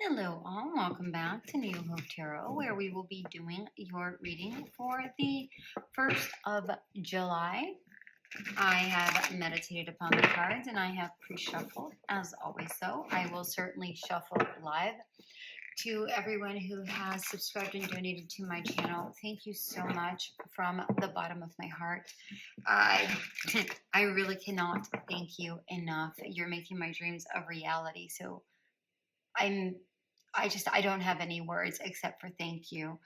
Hello all, welcome back to New Hope Tarot, where we will be doing your reading for the 1st of July. I have meditated upon the cards and I have pre-shuffled, as always. So I will certainly shuffle live. To everyone who has subscribed and donated to my channel, thank you so much from the bottom of my heart. I really cannot thank you enough. You're making my dreams a reality. So I don't have any words except for thank you.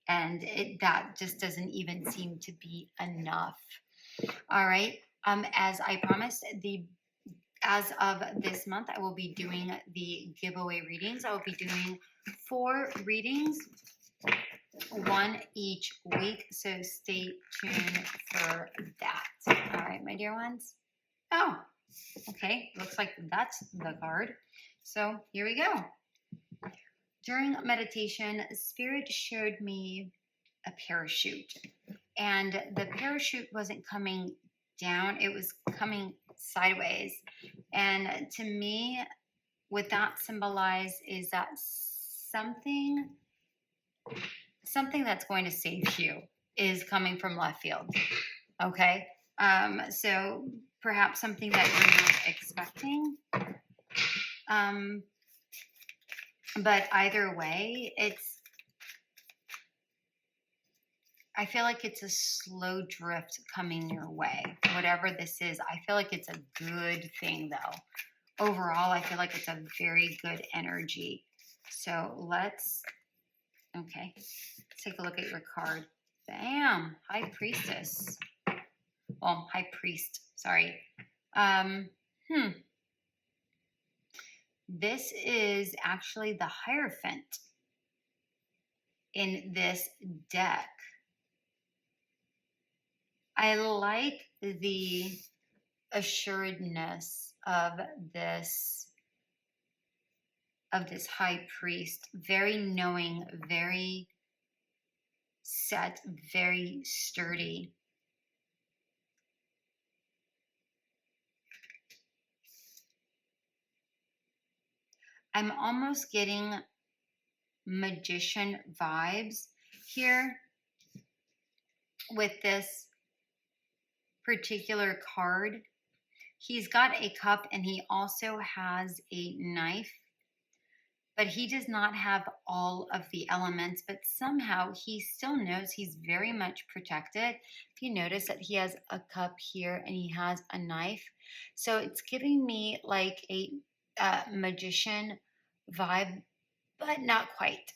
And that just doesn't even seem to be enough. All right. As I promised, as of this month, I will be doing the giveaway readings. I will be doing 4 readings, 1 each week. So stay tuned for that. All right, my dear ones. Oh, okay. Looks like that's the card. So here we go. During meditation, Spirit showed me a parachute, and the parachute wasn't coming down, it was coming sideways. And to me, what that symbolized is that something that's going to save you is coming from left field. Okay, so perhaps something that you're not expecting. But either way, I feel like it's a slow drift coming your way. Whatever this is, I feel like it's a good thing though. Overall, I feel like it's a very good energy. So let's take a look at your card. Bam, High Priestess. Well, High Priest, sorry. This is actually the Hierophant in this deck. I like the assuredness of this High Priest. Very knowing, very set, very sturdy. I'm almost getting magician vibes here with this particular card. He's got a cup and he also has a knife, but he does not have all of the elements, but somehow he still knows he's very much protected. If you notice that he has a cup here and he has a knife, so it's giving me like a magician vibe, but not quite.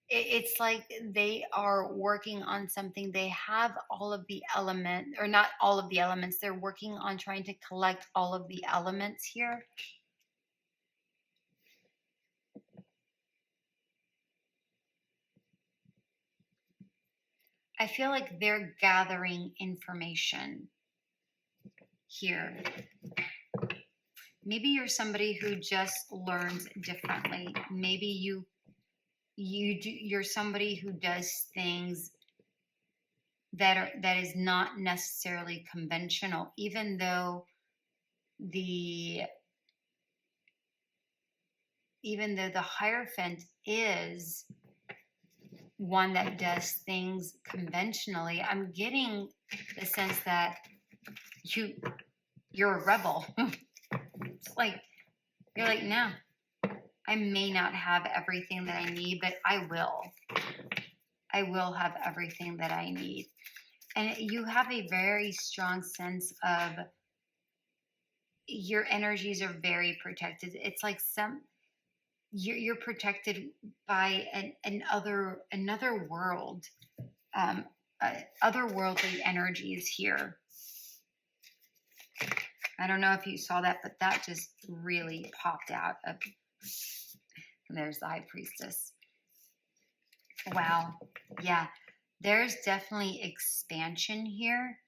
It's like they are working on something. They have all of the elements, or not all of the elements. They're working on trying to collect all of the elements here. I feel like they're gathering information here. Maybe you're somebody who just learns differently. Maybe you're somebody who does things that is not necessarily conventional, even though the Hierophant is one that does things conventionally. I'm getting the sense that you're a rebel. It's like you're like, no, I may not have everything that I need, but I will have everything that I need. And you have a very strong sense of your energies are very protected. It's like you're protected by another world, otherworldly energies here. I don't know if you saw that, but that just really popped out of. There's the High Priestess. Wow. Yeah, there's definitely expansion here.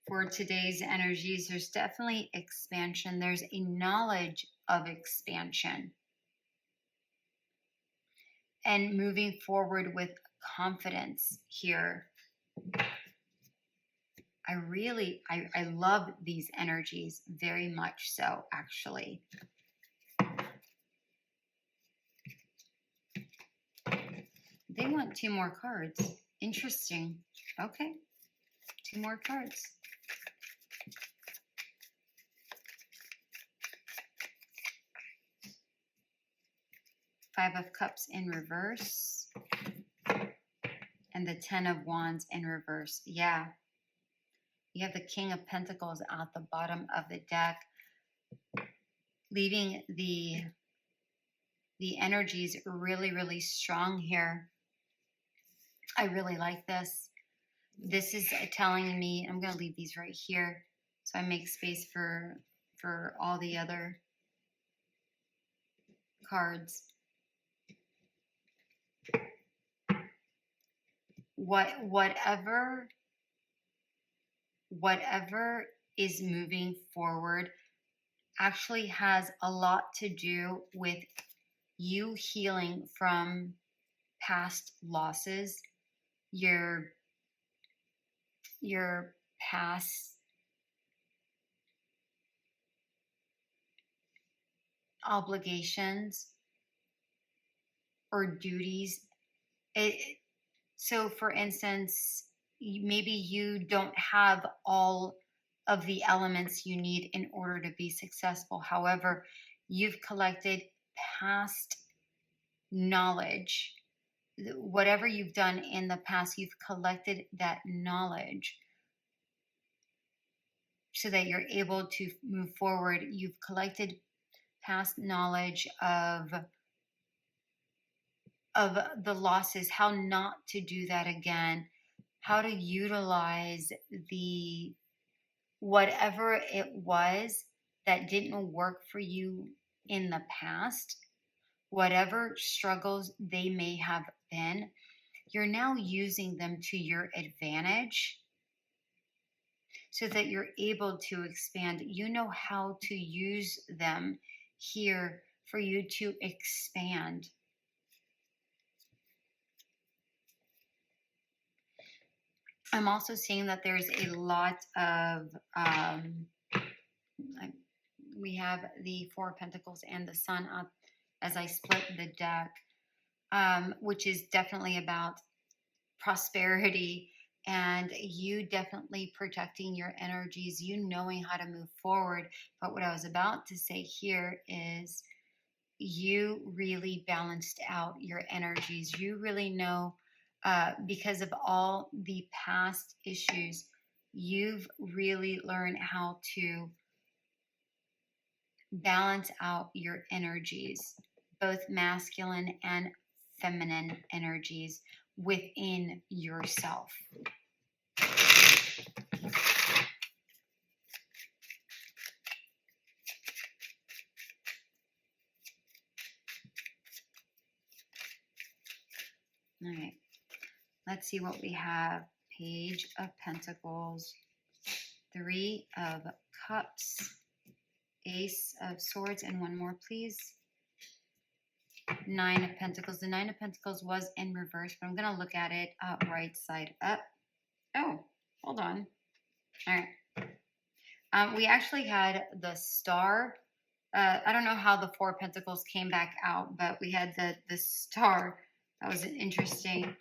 For today's energies, there's definitely expansion. There's a knowledge of expansion. And moving forward with confidence here. I love these energies very much so, actually. They want 2 more cards. Interesting. Okay. 2 more cards. Five of Cups in reverse. And the 10 of Wands in reverse. Yeah. You have the King of Pentacles at the bottom of the deck, leaving the energies really, really strong here. I really like this. This is telling me, I'm going to leave these right here so I make space for all the other cards. Whatever is moving forward actually has a lot to do with you healing from past losses, your past obligations or duties. So for instance, maybe you don't have all of the elements you need in order to be successful. However, you've collected past knowledge. Whatever you've done in the past, you've collected that knowledge so that you're able to move forward. You've collected past knowledge of the losses, how not to do that again, how to utilize the whatever it was that didn't work for you in the past, whatever struggles they may have been, you're now using them to your advantage so that you're able to expand. You know how to use them here for you to expand. I'm also seeing that there's a lot of, we have the Four of Pentacles and the Sun up as I split the deck, which is definitely about prosperity and you definitely protecting your energies, you knowing how to move forward. But what I was about to say here is you really balanced out your energies. You really know, because of all the past issues, you've really learned how to balance out your energies, both masculine and feminine energies within yourself. All right, let's see what we have. Page of Pentacles, Three of Cups, Ace of Swords, and one more, please. Nine of Pentacles. The Nine of Pentacles was in reverse, but I'm going to look at it right side up. Oh, hold on. All right. We actually had the Star. I don't know how the Four of Pentacles came back out, but we had the Star. That was interesting.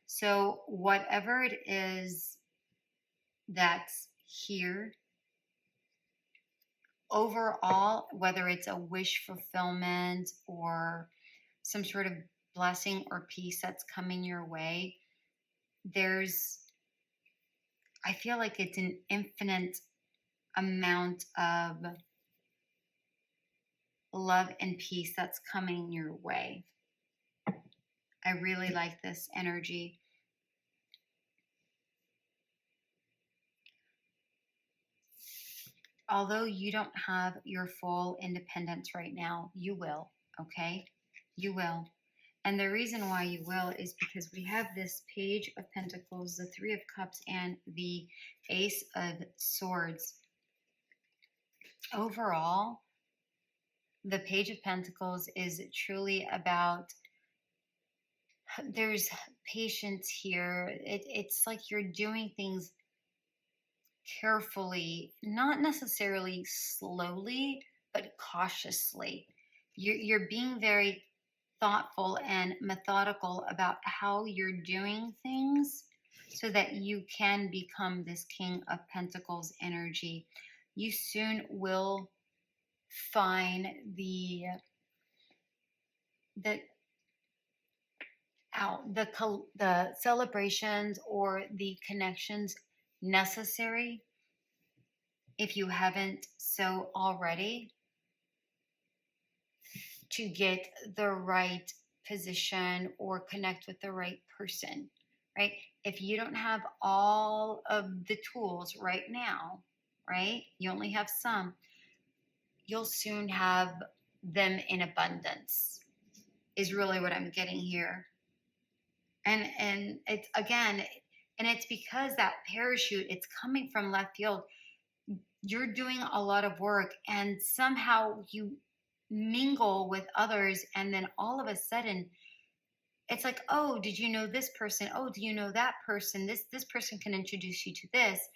So whatever it is that's here, overall, whether it's a wish fulfillment or some sort of blessing or peace that's coming your way, I feel like it's an infinite amount of love and peace that's coming your way. I really like this energy. Although you don't have your full independence right now, you will, okay? You will. And the reason why you will is because we have this Page of Pentacles, the Three of Cups, and the Ace of Swords. Overall, the Page of Pentacles is truly about, there's patience here. It's like you're doing things carefully, not necessarily slowly, but cautiously. You're being very thoughtful and methodical about how you're doing things so that you can become this King of Pentacles energy. You soon will find the the celebrations or the connections necessary, if you haven't so already, to get the right position or connect with the right person, right? If you don't have all of the tools right now, right, you only have some, you'll soon have them in abundance, is really what I'm getting here. And it's, again, and it's because that parachute, it's coming from left field. You're doing a lot of work and somehow you mingle with others, and then all of a sudden it's like, oh, did you know this person? Oh, do you know that person? This person can introduce you to this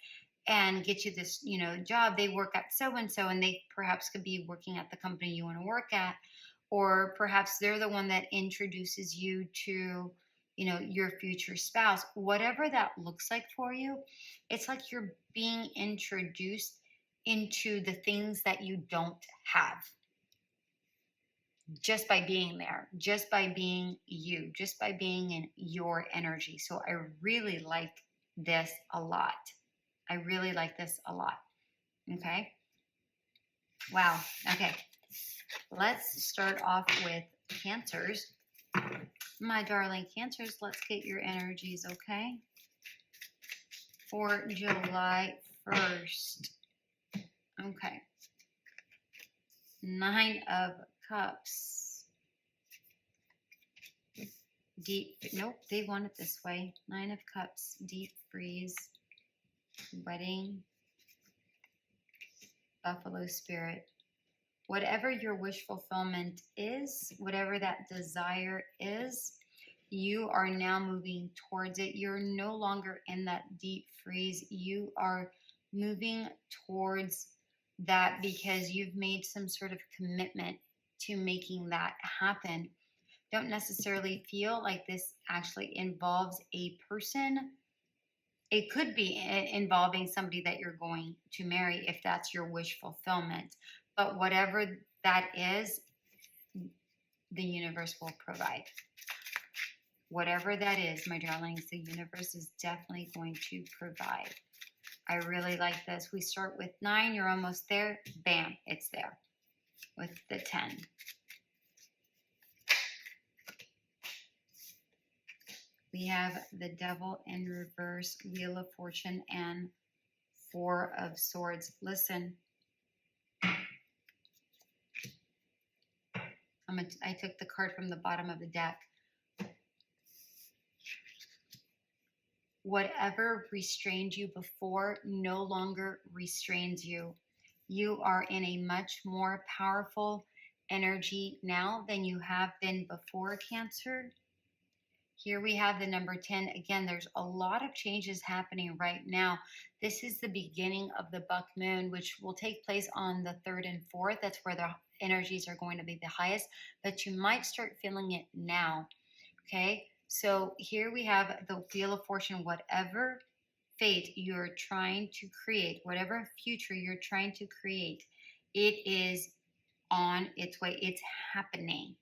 and get you this, job. They work at so and so, and they perhaps could be working at the company you want to work at, or perhaps they're the one that introduces you to, your future spouse. Whatever that looks like for you, it's like you're being introduced into the things that you don't have, just by being there, just by being you, just by being in your energy. So I really like this a lot. I really like this a lot. Okay. Wow. Okay. Let's start off with Cancers. My darling Cancers, let's get your energies, okay? For July 1st. Okay. 9 of Cups. Deep, nope, they want it this way. 9 of Cups, deep freeze, wedding, Buffalo Spirit. Whatever your wish fulfillment is, whatever that desire is, you are now moving towards it. You're no longer in that deep freeze. You are moving towards that because you've made some sort of commitment to making that happen. Don't necessarily feel like this actually involves a person. It could be involving somebody that you're going to marry if that's your wish fulfillment. But whatever that is, the universe will provide. Whatever that is, my darlings, the universe is definitely going to provide. I really like this. We start with 9. You're almost there. Bam, it's there with the 10. We have the Devil in reverse, Wheel of Fortune, and 4 of Swords. Listen, I took the card from the bottom of the deck. Whatever restrained you before no longer restrains you. You are in a much more powerful energy now than you have been before, Cancer. Here we have the number 10. Again, there's a lot of changes happening right now. This is the beginning of the buck moon, which will take place on the 3rd and 4th. That's where the energies are going to be the highest, but you might start feeling it now. Okay, so here we have the Wheel of Fortune. Whatever fate you're trying to create, whatever future you're trying to create, it is on its way. It's happening.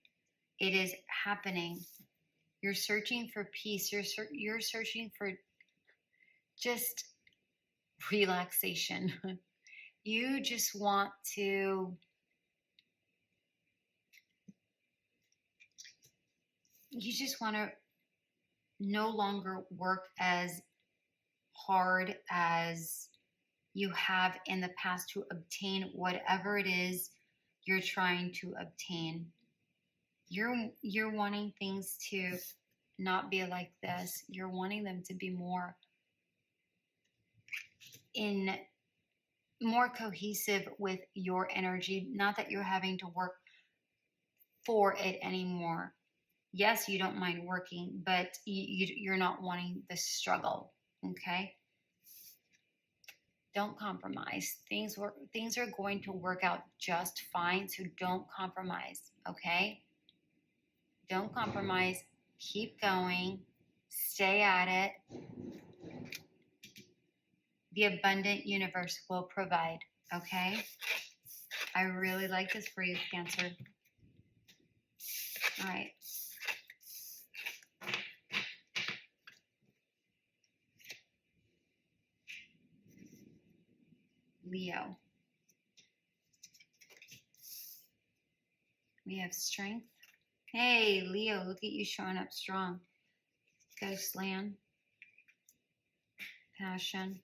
It is happening. You're searching for peace. You're searching for just relaxation. You just want to no longer work as hard as you have in the past to obtain whatever it is you're trying to obtain. You're wanting things to not be like this. You're wanting them to be more cohesive with your energy. Not that you're having to work for it anymore. Yes, you don't mind working, but you're not wanting the struggle. Okay? Don't compromise. Things are going to work out just fine, so don't compromise. Okay? Don't compromise. Keep going. Stay at it. The abundant universe will provide. Okay? I really like this for you, Cancer. All right. Leo. We have strength. Hey, Leo, look at you showing up strong. Ghostland. Passion.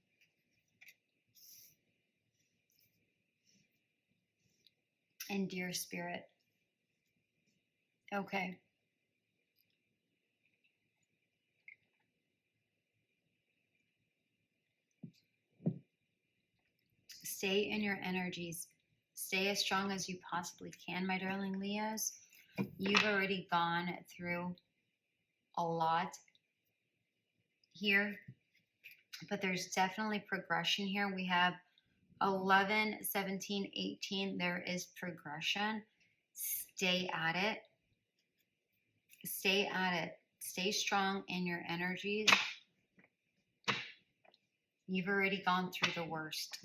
And dear spirit. Okay. Stay in your energies. Stay as strong as you possibly can, my darling Leos. You've already gone through a lot here, but there's definitely progression here. We have 11, 17, 18. There is progression. Stay at it. Stay at it. Stay strong in your energies. You've already gone through the worst.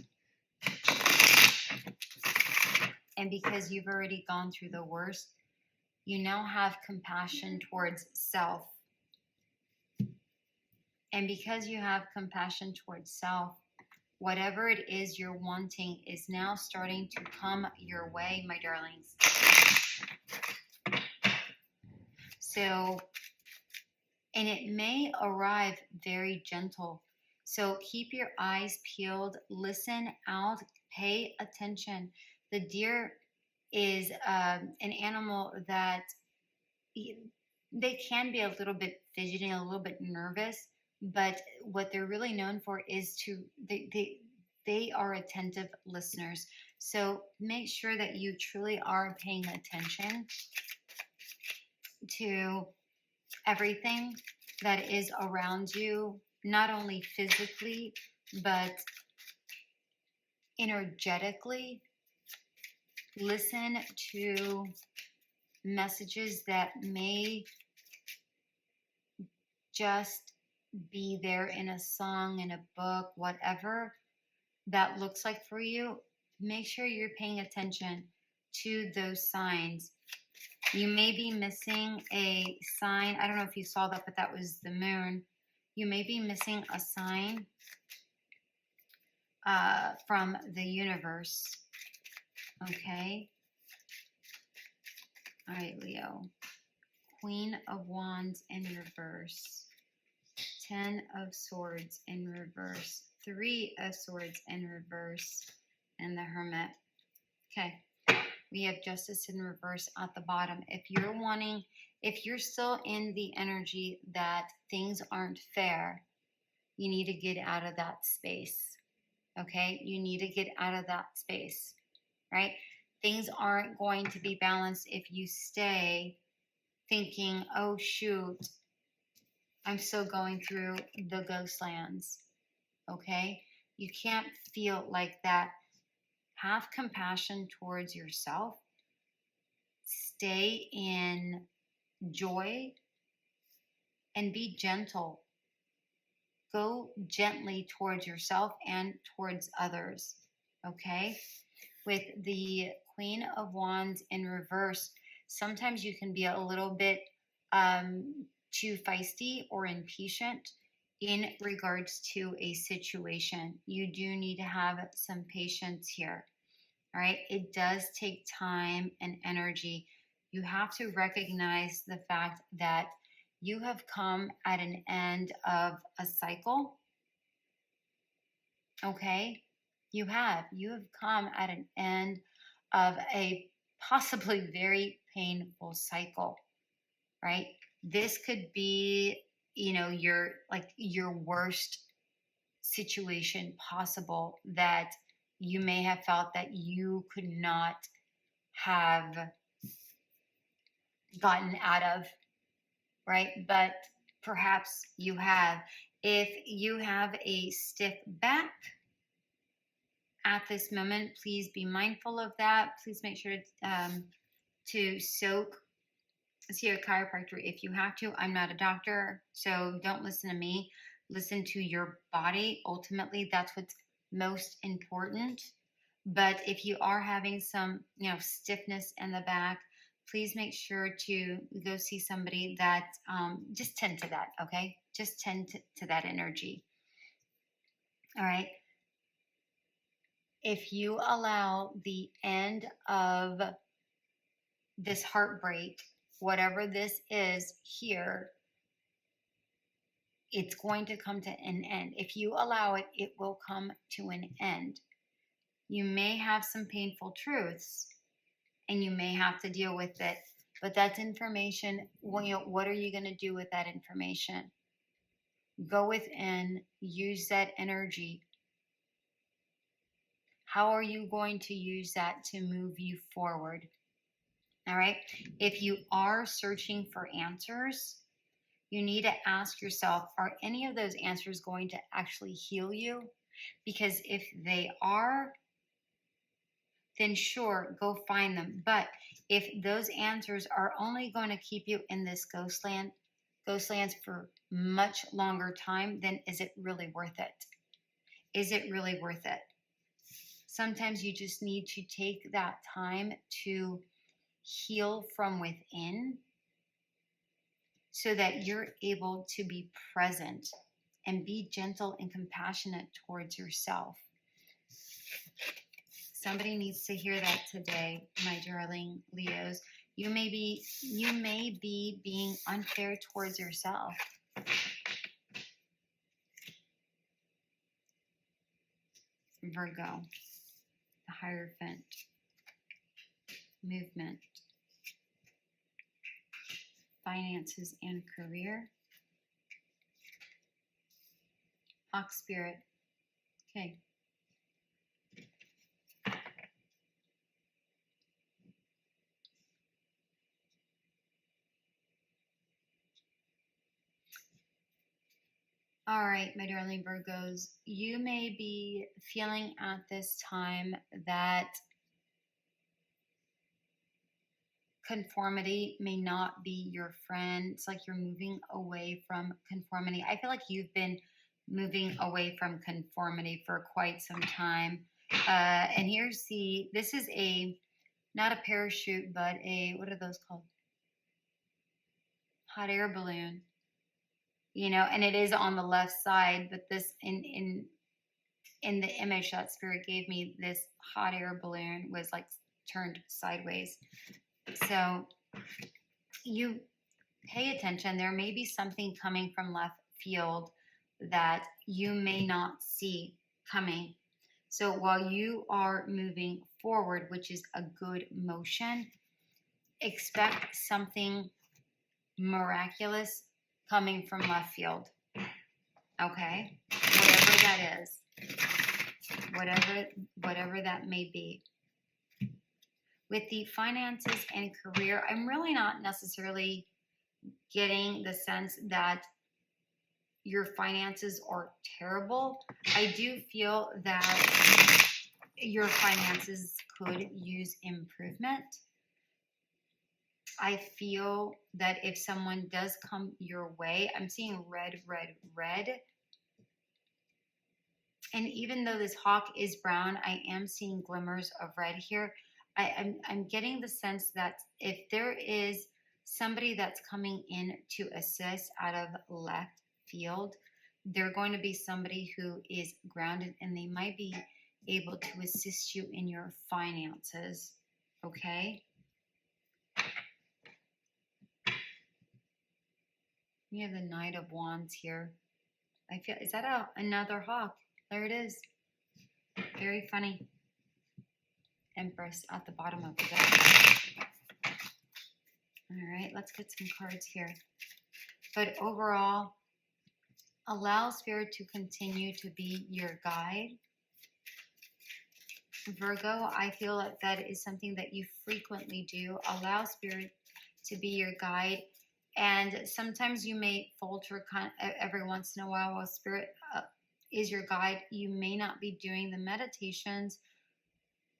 And because you've already gone through the worst, you now have compassion towards self. And because you have compassion towards self, whatever it is you're wanting is now starting to come your way, my darlings. So, and it may arrive very gentle. So keep your eyes peeled, listen out, pay attention. The deer is an animal that they can be a little bit fidgety, a little bit nervous, but what they're really known for is they are attentive listeners. So make sure that you truly are paying attention to everything that is around you, not only physically, but energetically. Listen to messages that may just be there in a song, in a book, whatever that looks like for you. Make sure you're paying attention to those signs. You may be missing a sign. I don't know if you saw that, but that was the moon. You may be missing a sign from the universe. Okay. All right, Leo. Queen of Wands in reverse. 10 of Swords in reverse. 3 of Swords in reverse. And the Hermit. Okay. We have Justice in reverse at the bottom. If you're still in the energy that things aren't fair, you need to get out of that space. Okay? You need to get out of that space. Right? Things aren't going to be balanced if you stay thinking, oh shoot, I'm still going through the ghost lands. Okay? You can't feel like that. Have compassion towards yourself. Stay in joy and be gentle. Go gently towards yourself and towards others. Okay? With the Queen of Wands in reverse, sometimes you can be a little bit too feisty or impatient in regards to a situation. You do need to have some patience here. All right, it does take time and energy. You have to recognize the fact that you have come at an end of a cycle. Okay, you have come at an end of a possibly very painful cycle, right? This could be, your worst situation possible that you may have felt that you could not have gotten out of, right? But perhaps you have. If you have a stiff back at this moment, please be mindful of that. Please make sure to soak see a chiropractor if you have to. I'm not a doctor, so don't listen to me. Listen to your body. Ultimately, that's what's most important. But if you are having some, stiffness in the back, please make sure to go see somebody that just tend to that, okay? Just tend to that energy. All right. If you allow the end of this heartbreak, whatever this is here, it's going to come to an end. If you allow it, it will come to an end. You may have some painful truths and you may have to deal with it, but that's information. What are you going to do with that information? Go within, use that energy. How are you going to use that to move you forward? All right. If you are searching for answers, you need to ask yourself, are any of those answers going to actually heal you? Because if they are, then sure, go find them. But if those answers are only going to keep you in this ghostlands for much longer time, then is it really worth it? Is it really worth it? Sometimes you just need to take that time to heal from within so that you're able to be present and be gentle and compassionate towards yourself. Somebody needs to hear that today, my darling Leos. You may be being unfair towards yourself. Virgo, the Hierophant, movement, finances and career, Hawk Spirit. Okay. All right, my darling Virgos, you may be feeling at this time that conformity may not be your friend. It's like you're moving away from conformity. I feel like you've been moving away from conformity for quite some time. And this is not a parachute, but what are those called? Hot air balloon. And it is on the left side, but this in the image that spirit gave me, this hot air balloon was like turned sideways. So you pay attention. There may be something coming from left field that you may not see coming. So while you are moving forward, which is a good motion, expect something miraculous coming from left field. Okay? Whatever that is. Whatever that may be. With the finances and career, I'm really not necessarily getting the sense that your finances are terrible. I do feel that your finances could use improvement. I feel that if someone does come your way, I'm seeing red, red, red. And even though this hawk is brown, I am seeing glimmers of red here. I'm getting the sense that if there is somebody that's coming in to assist out of left field, they're going to be somebody who is grounded and they might be able to assist you in your finances. Okay? We have the Knight of Wands here. Is that another hawk? There it is. Very funny. Empress at the bottom of the deck. All right, let's get some cards here. But overall, allow Spirit to continue to be your guide. Virgo, I feel that is something that you frequently do. Allow Spirit to be your guide. And sometimes you may falter every once in a while Spirit is your guide. You may not be doing the meditations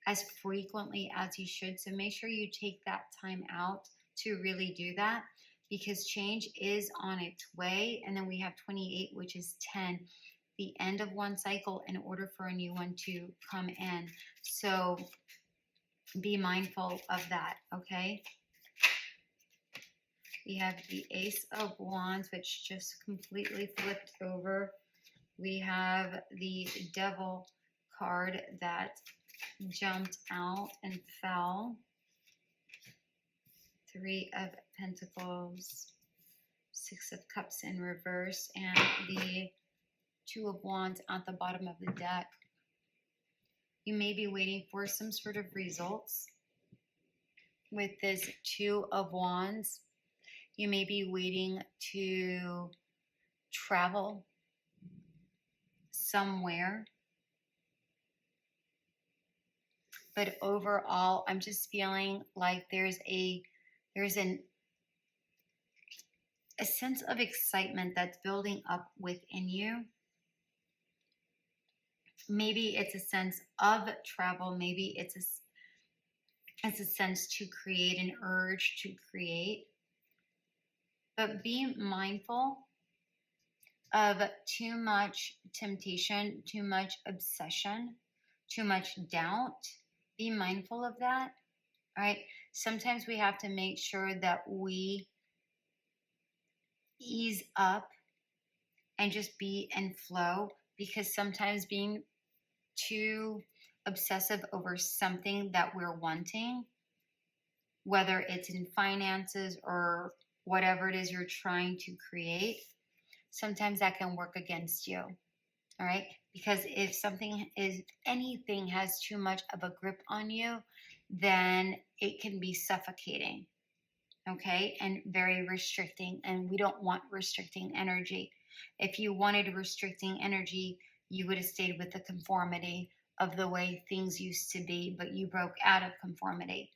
as frequently as you should. So make sure you take that time out to really do that, because change is on its way. And then we have 28, which is 10, the end of one cycle in order for a new one to come in. So be mindful of that, okay? We have the Ace of Wands, which just completely flipped over. We have the Devil card that jumped out and fell. 3 of Pentacles, 6 of Cups in reverse, and the 2 of Wands at the bottom of the deck. You may be waiting for some sort of results with this 2 of Wands. You may be waiting to travel somewhere. But overall, I'm just feeling like there's a sense of excitement that's building up within you. Maybe it's a sense of travel. Maybe it's a sense to create, an urge to create. But be mindful of too much temptation, too much obsession, too much doubt. Be mindful of that, right? Sometimes we have to make sure that we ease up and just be in flow, because sometimes being too obsessive over something that we're wanting, whether it's in finances or whatever it is you're trying to create, sometimes that can work against you, all right? Because if anything has too much of a grip on you, then it can be suffocating, okay? And very restricting, and we don't want restricting energy. If you wanted restricting energy, you would have stayed with the conformity of the way things used to be, but you broke out of conformity.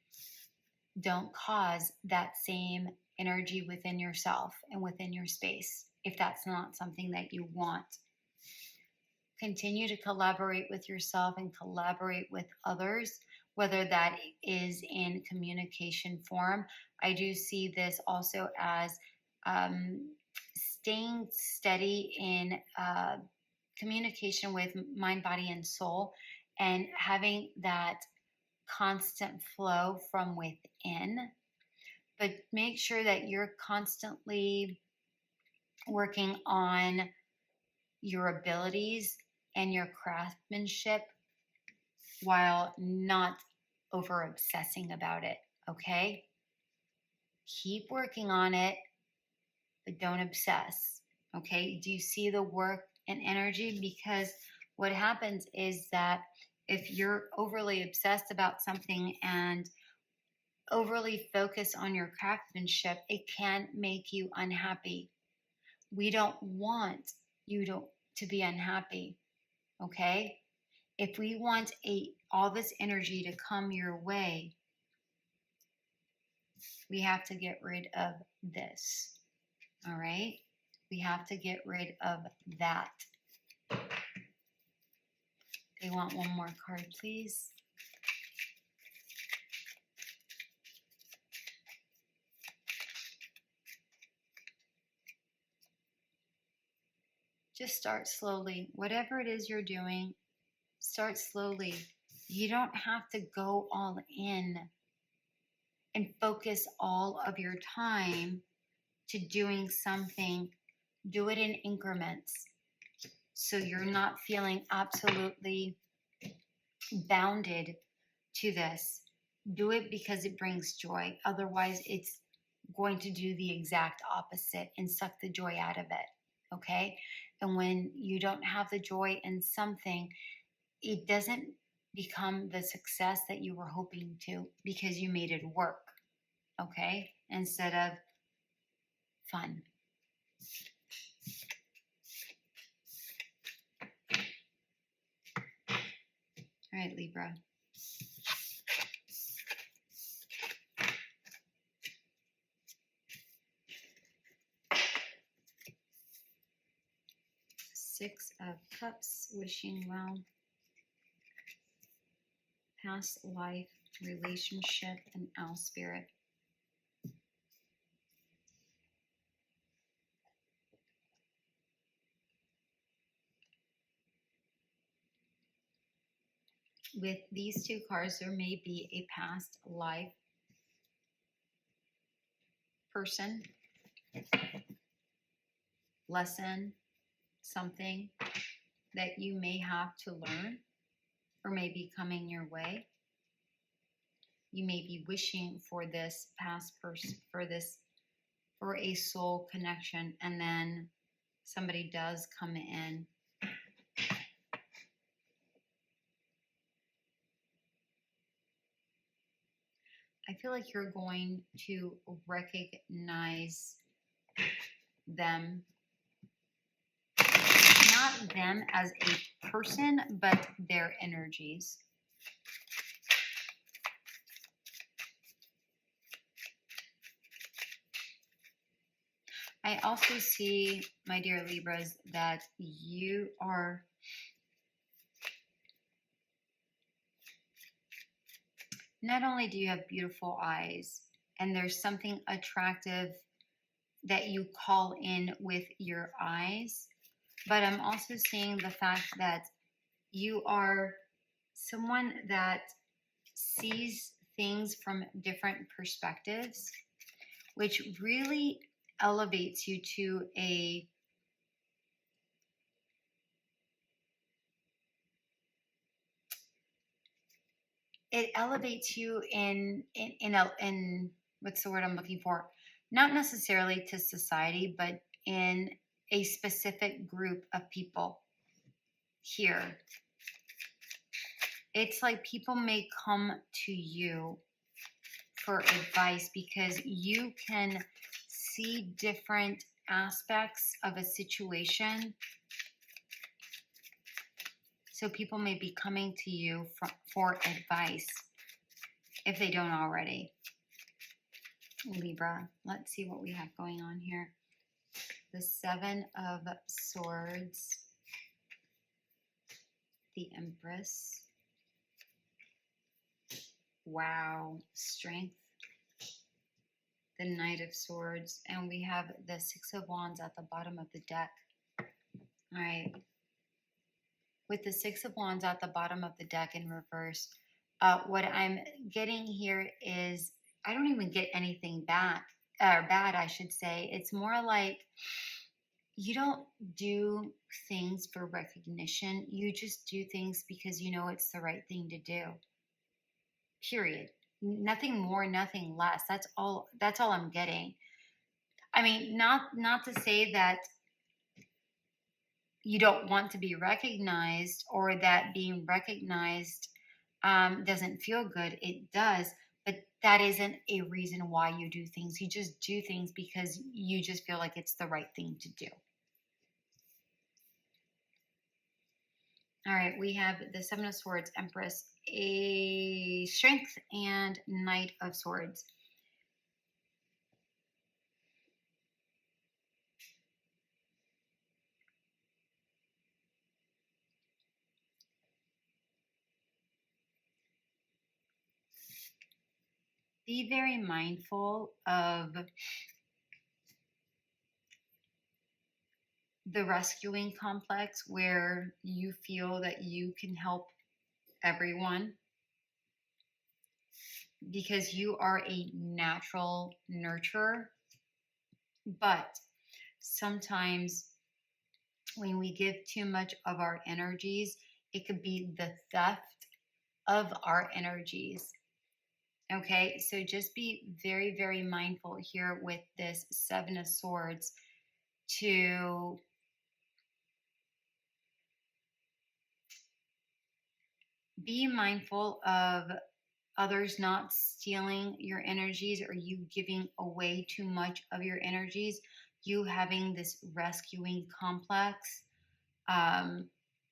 Don't cause that same energy within yourself and within your space if that's not something that you want. Continue to collaborate with yourself and collaborate with others, whether that is in communication form. I do see this also as staying steady in communication with mind, body, and soul, and having that constant flow from within. But make sure that you're constantly working on your abilities and your craftsmanship while not over obsessing about it, okay? Keep working on it, but don't obsess, okay? Do you see the work and energy? Because what happens is that if you're overly obsessed about something and overly focused on your craftsmanship, it can make you unhappy. We don't want you to be unhappy, okay? If we want all this energy to come your way, we have to get rid of this, all right? We have to get rid of that. They want one more card, please. Just start slowly. Whatever it is you're doing, start slowly. You don't have to go all in and focus all of your time to doing something. Do it in increments, so you're not feeling absolutely bounded to this. Do it because it brings joy. Otherwise, it's going to do the exact opposite and suck the joy out of it, okay? And when you don't have the joy in something, it doesn't become the success that you were hoping to, because you made it work, okay? Instead of fun. All right, Libra. Six of Cups, wishing well. Past life, relationship, and owl spirit. With these two cards, there may be a past life person, lesson, something that you may have to learn or may be coming your way. You may be wishing for this past person, for a soul connection, and then somebody does come in. I feel like you're going to recognize them, not them as a person, but their energies. I also see, my dear Libras, that you are not only do you have beautiful eyes and there's something attractive that you call in with your eyes, but I'm also seeing the fact that you are someone that sees things from different perspectives, which really elevates you to a it elevates you in what's the word I'm looking for? Not necessarily to society, but in a specific group of people here. It's like people may come to you for advice because you can see different aspects of a situation. So people may be coming to you for advice if they don't already. Libra, let's see what we have going on here. The Seven of Swords, the Empress. Wow, Strength, the Knight of Swords, and we have the Six of Wands at the bottom of the deck. All right. With the Six of Wands at the bottom of the deck in reverse, what I'm getting here is I don't even get anything bad, I should say. It's more like you don't do things for recognition. You just do things because you know it's the right thing to do. Period. Nothing more, nothing less. That's all I'm getting. I mean, not to say that you don't want to be recognized or that being recognized doesn't feel good. It does, but that isn't a reason why you do things. You just do things because you just feel like it's the right thing to do. All right, we have the Seven of Swords, Empress, a Strength, and Knight of Swords. Be very mindful of the rescuing complex where you feel that you can help everyone because you are a natural nurturer. But sometimes when we give too much of our energies, it could be the theft of our energies. Okay, so just be very, very mindful here with this Seven of Swords to be mindful of others not stealing your energies or you giving away too much of your energies, you having this rescuing complex,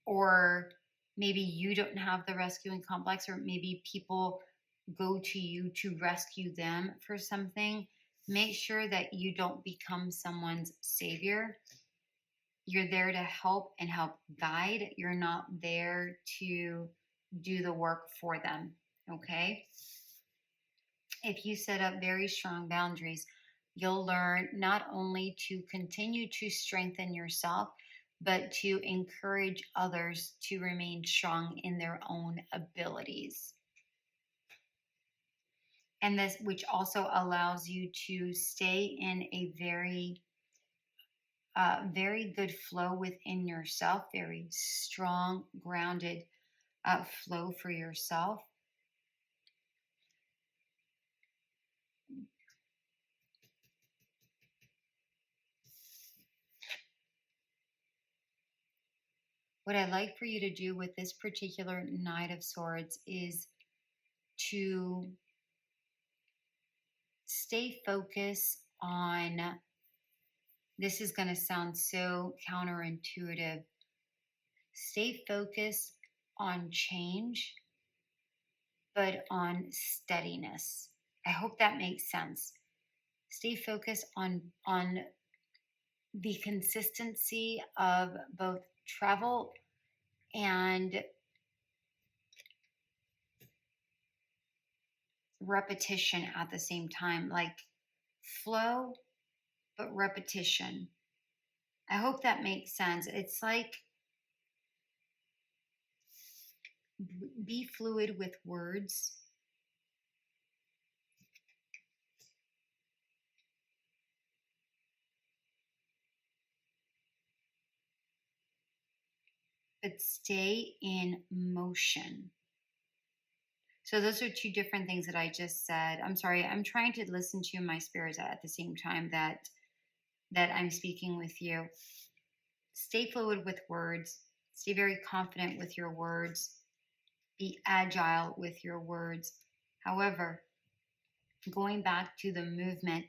or maybe you don't have the rescuing complex, or maybe people go to you to rescue them for something. Make sure that you don't become someone's savior. You're there to help and help guide. You're not there to do the work for them, okay? If you set up very strong boundaries, you'll learn not only to continue to strengthen yourself, but to encourage others to remain strong in their own abilities. And this, which also allows you to stay in a very good flow within yourself, very strong, grounded flow for yourself. What I'd like for you to do with this particular Knight of Swords is to stay focused on, this is going to sound so counterintuitive, stay focused on change, but on steadiness. I hope that makes sense. Stay focused on the consistency of both travel and repetition at the same time, like flow, but repetition. I hope that makes sense. It's like be fluid with words. But stay in motion. So those are two different things that I just said. I'm sorry. I'm trying to listen to my spirits at the same time that I'm speaking with you. Stay fluid with words. Stay very confident with your words. Be agile with your words. However, going back to the movement,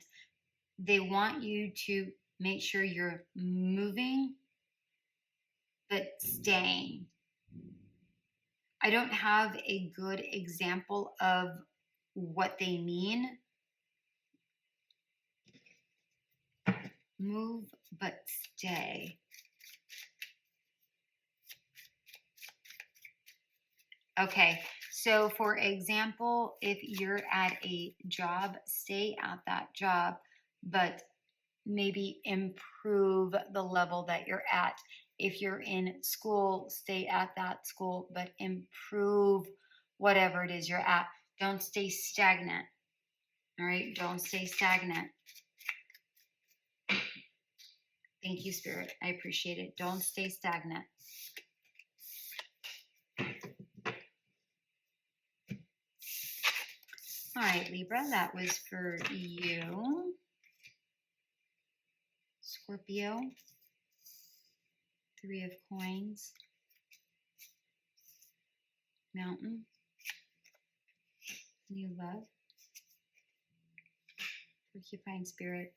they want you to make sure you're moving, but staying. I don't have a good example of what they mean. Move, but stay. Okay, so for example, if you're at a job, stay at that job, but maybe improve the level that you're at. If you're in school, stay at that school, but improve whatever it is you're at. Don't stay stagnant. All right, don't stay stagnant. Thank you, Spirit. I appreciate it. Don't stay stagnant. All right, Libra, that was for you. Scorpio, 3 of Coins, Mountain, New Love, Porcupine Spirit,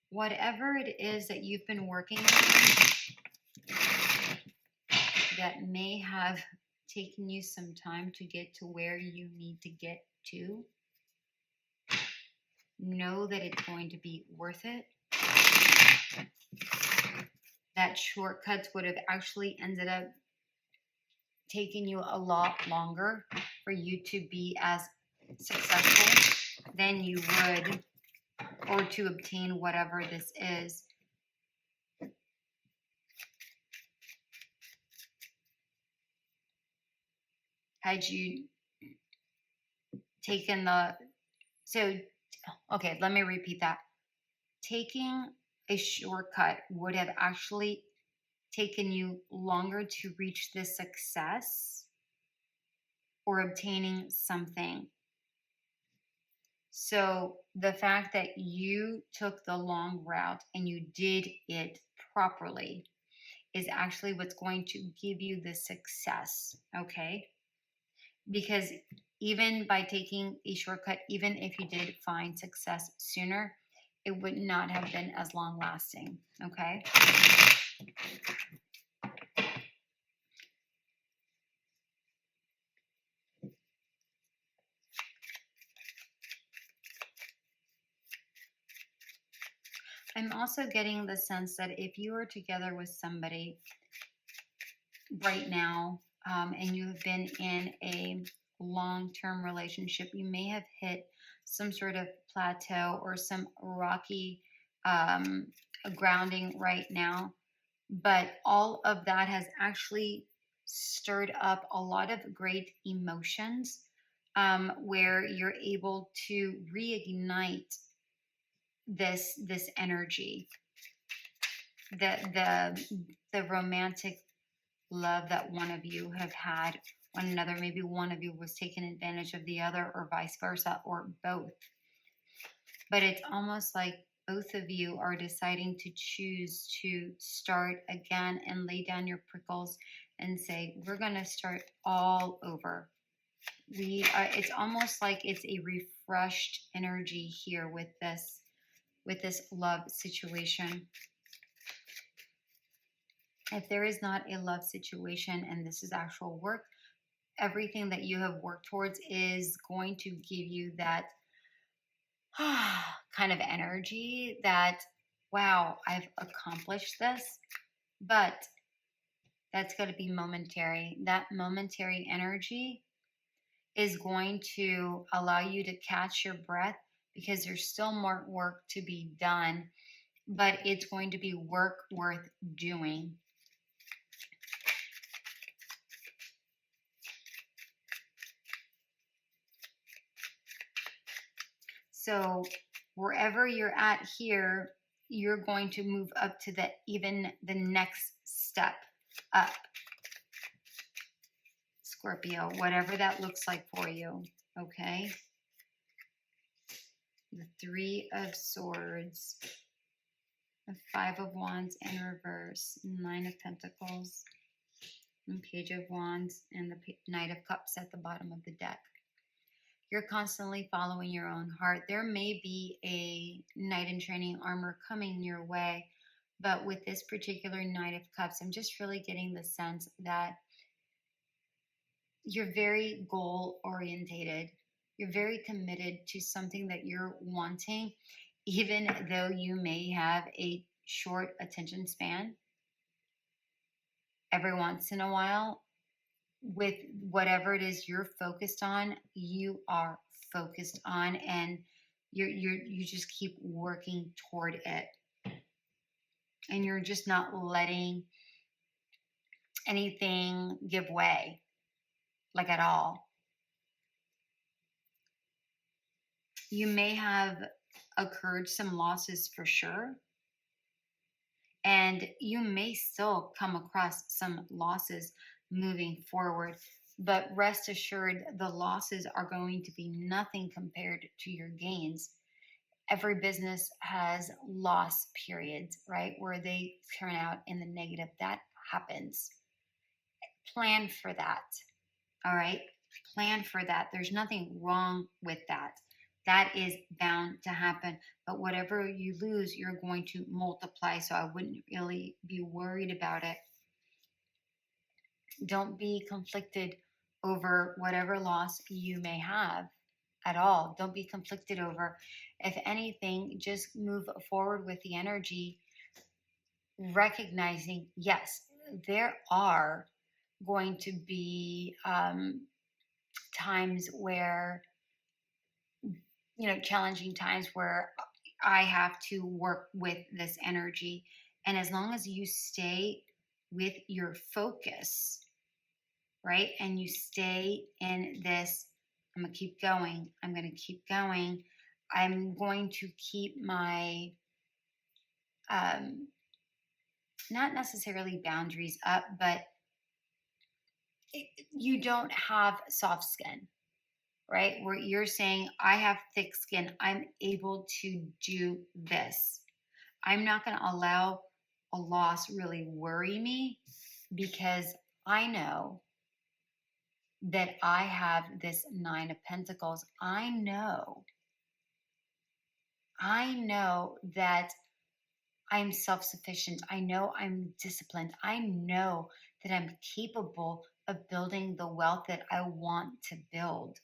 whatever it is that you've been working on that may have taken you some time to get to where you need to get to, know that it's going to be worth it. That shortcuts would have actually ended up taking you a lot longer for you to be as successful than you would, or to obtain whatever this is. Had you taken okay, let me repeat that. Taking a shortcut would have actually taken you longer to reach this success or obtaining something. So the fact that you took the long route and you did it properly is actually what's going to give you the success, okay? Because even by taking a shortcut, even if you did find success sooner, it would not have been as long lasting, okay? I'm also getting the sense that if you are together with somebody right now, and you've been in a long-term relationship, you may have hit some sort of plateau or some rocky um, grounding right now. But all of that has actually stirred up a lot of great emotions, where you're able to reignite this energy, the romantic love that one of you have had one another. Maybe one of you was taking advantage of the other, or vice versa, or both. But it's almost like both of you are deciding to choose to start again and lay down your prickles and say, we're going to start all over. It's almost like it's a refreshed energy here with this love situation. If there is not a love situation and this is actual work, everything that you have worked towards is going to give you that kind of energy that, wow, I've accomplished this. But that's going to be momentary. That momentary energy is going to allow you to catch your breath, because there's still more work to be done, but it's going to be work worth doing. So wherever you're at here, you're going to move up to the next step up, Scorpio, whatever that looks like for you. Okay. The Three of Swords, the Five of Wands in reverse, Nine of Pentacles, and Page of Wands, and the Knight of Cups at the bottom of the deck. You're constantly following your own heart. There may be a knight in training armor coming your way, but with this particular Knight of Cups, I'm just really getting the sense that you're very goal orientated. You're very committed to something that you're wanting, even though you may have a short attention span. Every once in a while, with whatever it is you're focused on, you are focused on, and you just keep working toward it, and you're just not letting anything give way, like, at all. You may have occurred some losses for sure, and you may still come across some losses moving forward, but rest assured the losses are going to be nothing compared to your gains. Every business has loss periods, right, where they turn out in the negative. That happens. Plan for that. All right, plan for that. There's nothing wrong with that. That is bound to happen. But whatever you lose, you're going to multiply. So I wouldn't really be worried about it. Don't be conflicted over whatever loss you may have at all. Don't be conflicted over. If anything, just move forward with the energy, recognizing, yes, there are going to be times where, challenging times where I have to work with this energy. And as long as you stay with your focus, right, and you stay in this, I'm going to keep going, I'm going to keep going, I'm going to keep my, not necessarily boundaries up, but you don't have soft skin, right? Where you're saying, I have thick skin, I'm able to do this. I'm not going to allow a loss really worry me, because I know that I have this Nine of Pentacles. I know that I'm self-sufficient. I know I'm disciplined. I know that I'm capable of building the wealth that I want to build.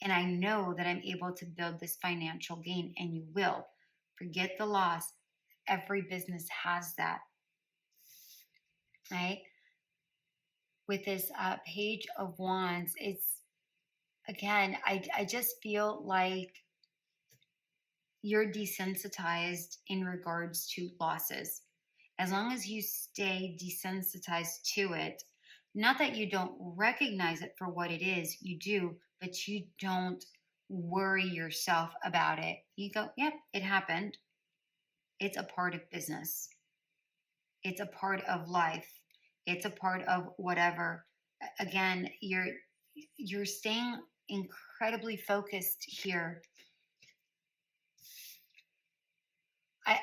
And I know that I'm able to build this financial gain, and you will. Forget the loss. Every business has that, right? with this Page of Wands, it's, again, I just feel like you're desensitized in regards to losses. As long as you stay desensitized to it, not that you don't recognize it for what it is, you do, but you don't worry yourself about it. You go, yep, it happened. It's a part of business. It's a part of life. It's a part of whatever. Again, you're staying incredibly focused here.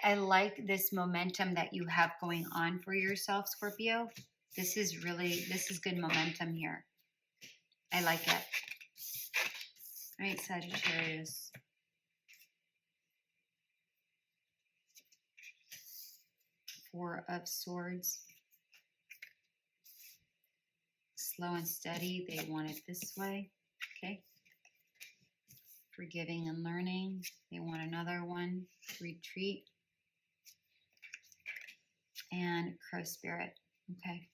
I like this momentum that you have going on for yourself, Scorpio. This is good momentum here. I like it. All right, Sagittarius. Four of Swords. Slow and steady. They want it this way. Okay. Forgiving and learning. They want another one. Retreat. And Crow Spirit. Okay.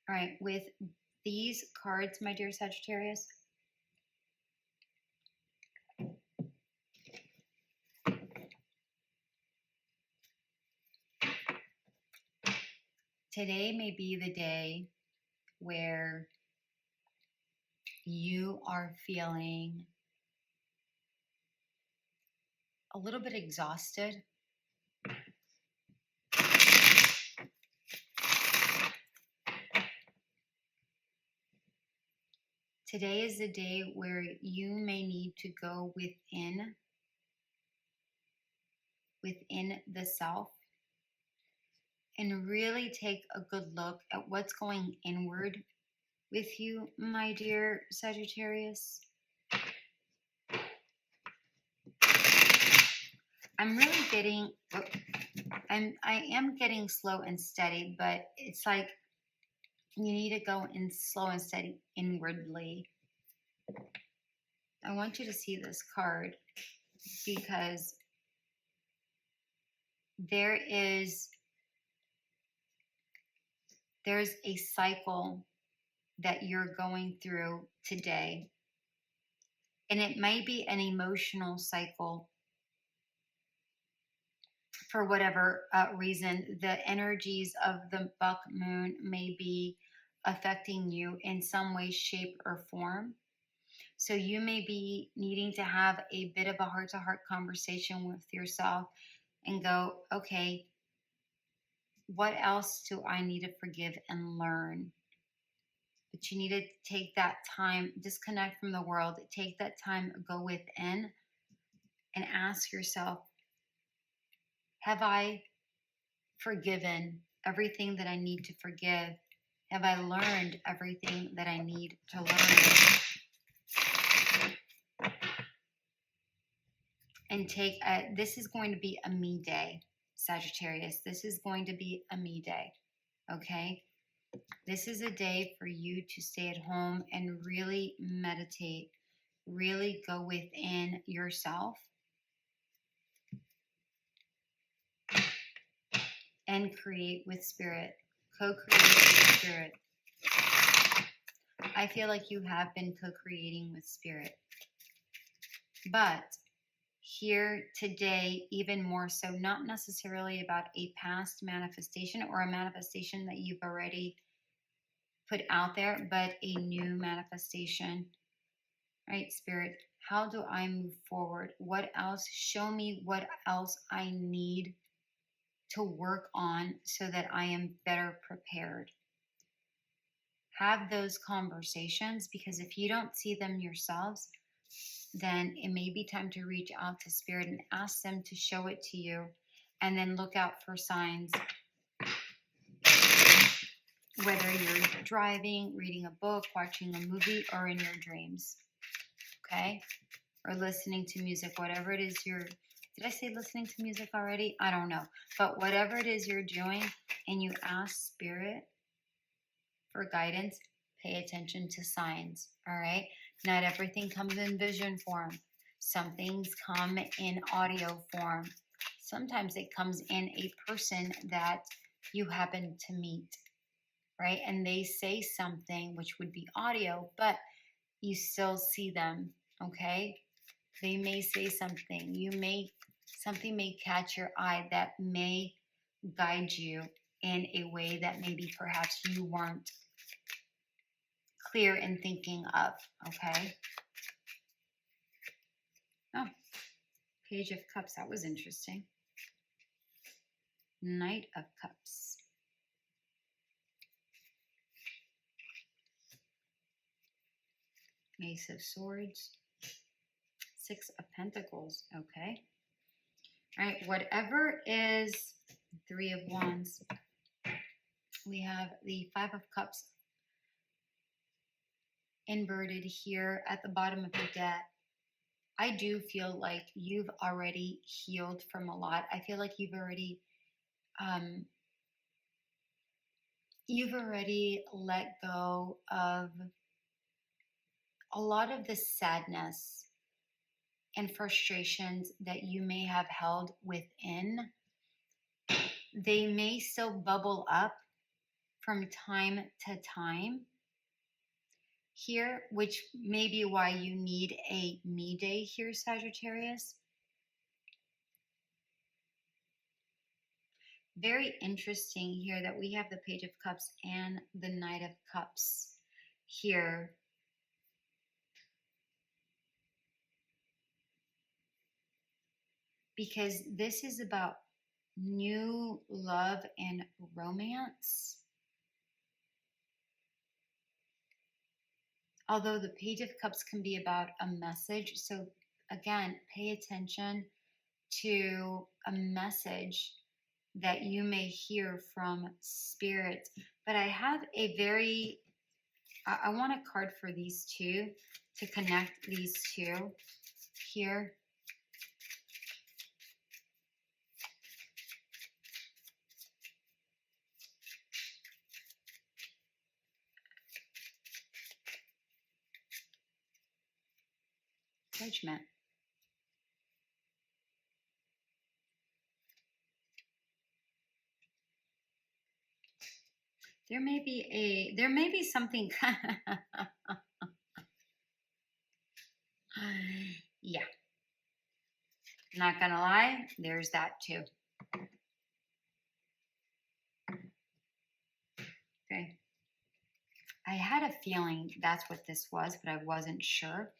All right. With these cards, my dear Sagittarius, today may be the day where you are feeling a little bit exhausted. Today is the day where you may need to go within the self and really take a good look at what's going inward with you, my dear Sagittarius. I'm really getting, I am getting slow and steady, but it's like you need to go in slow and steady inwardly. I want you to see this card because there's a cycle that you're going through today, and it might be an emotional cycle for whatever reason. The energies of the buck moon may be affecting you in some way, shape, or form. So you may be needing to have a bit of a heart-to-heart conversation with yourself and go, okay, what else do I need to forgive and learn? But you need to take that time, disconnect from the world, take that time, go within and ask yourself, have I forgiven everything that I need to forgive? Have I learned everything that I need to learn? And this is going to be a me day, Sagittarius. This is going to be a me day, okay? This is a day for you to stay at home and really meditate, really go within yourself and create with spirit, co-create with spirit. I feel like you have been co-creating with spirit, but here today, even more so, not necessarily about a past manifestation or a manifestation that you've already put out there, but a new manifestation. Right, Spirit, how do I move forward? What else? Show me what else I need to work on so that I am better prepared. Have those conversations, because if you don't see them yourselves, then it may be time to reach out to Spirit and ask them to show it to you, and then look out for signs. Whether you're driving, reading a book, watching a movie, or in your dreams, okay? Or listening to music, whatever it is did I say listening to music already? I don't know. But whatever it is you're doing and you ask Spirit for guidance, pay attention to signs, all right? Not everything comes in vision form. Some things come in audio form, sometimes it comes in a person that you happen to meet, right? And they say something, which would be audio, but you still see them, okay? They may say something. Something may catch your eye that may guide you in a way that maybe perhaps you weren't clear in thinking of, okay? Oh, Page of Cups. That was interesting. Knight of Cups. Ace of Swords. Six of Pentacles. Okay. All right. Whatever is Three of Wands. We have the Five of Cups inverted here at the bottom of the deck. I do feel like you've already healed from a lot. I feel like you've already let go of a lot of the sadness and frustrations that you may have held within. They may still bubble up from time to time here, which may be why you need a me day here, Sagittarius. Very interesting here that we have the Page of Cups and the Knight of Cups here. Because this is about new love and romance. Although the Page of Cups can be about a message. So again, pay attention to a message that you may hear from Spirit. But I have a very, I want a card for these two to connect these two here. Judgment. There may be something. Yeah. Not gonna lie, there's that too. Okay. I had a feeling that's what this was, but I wasn't sure.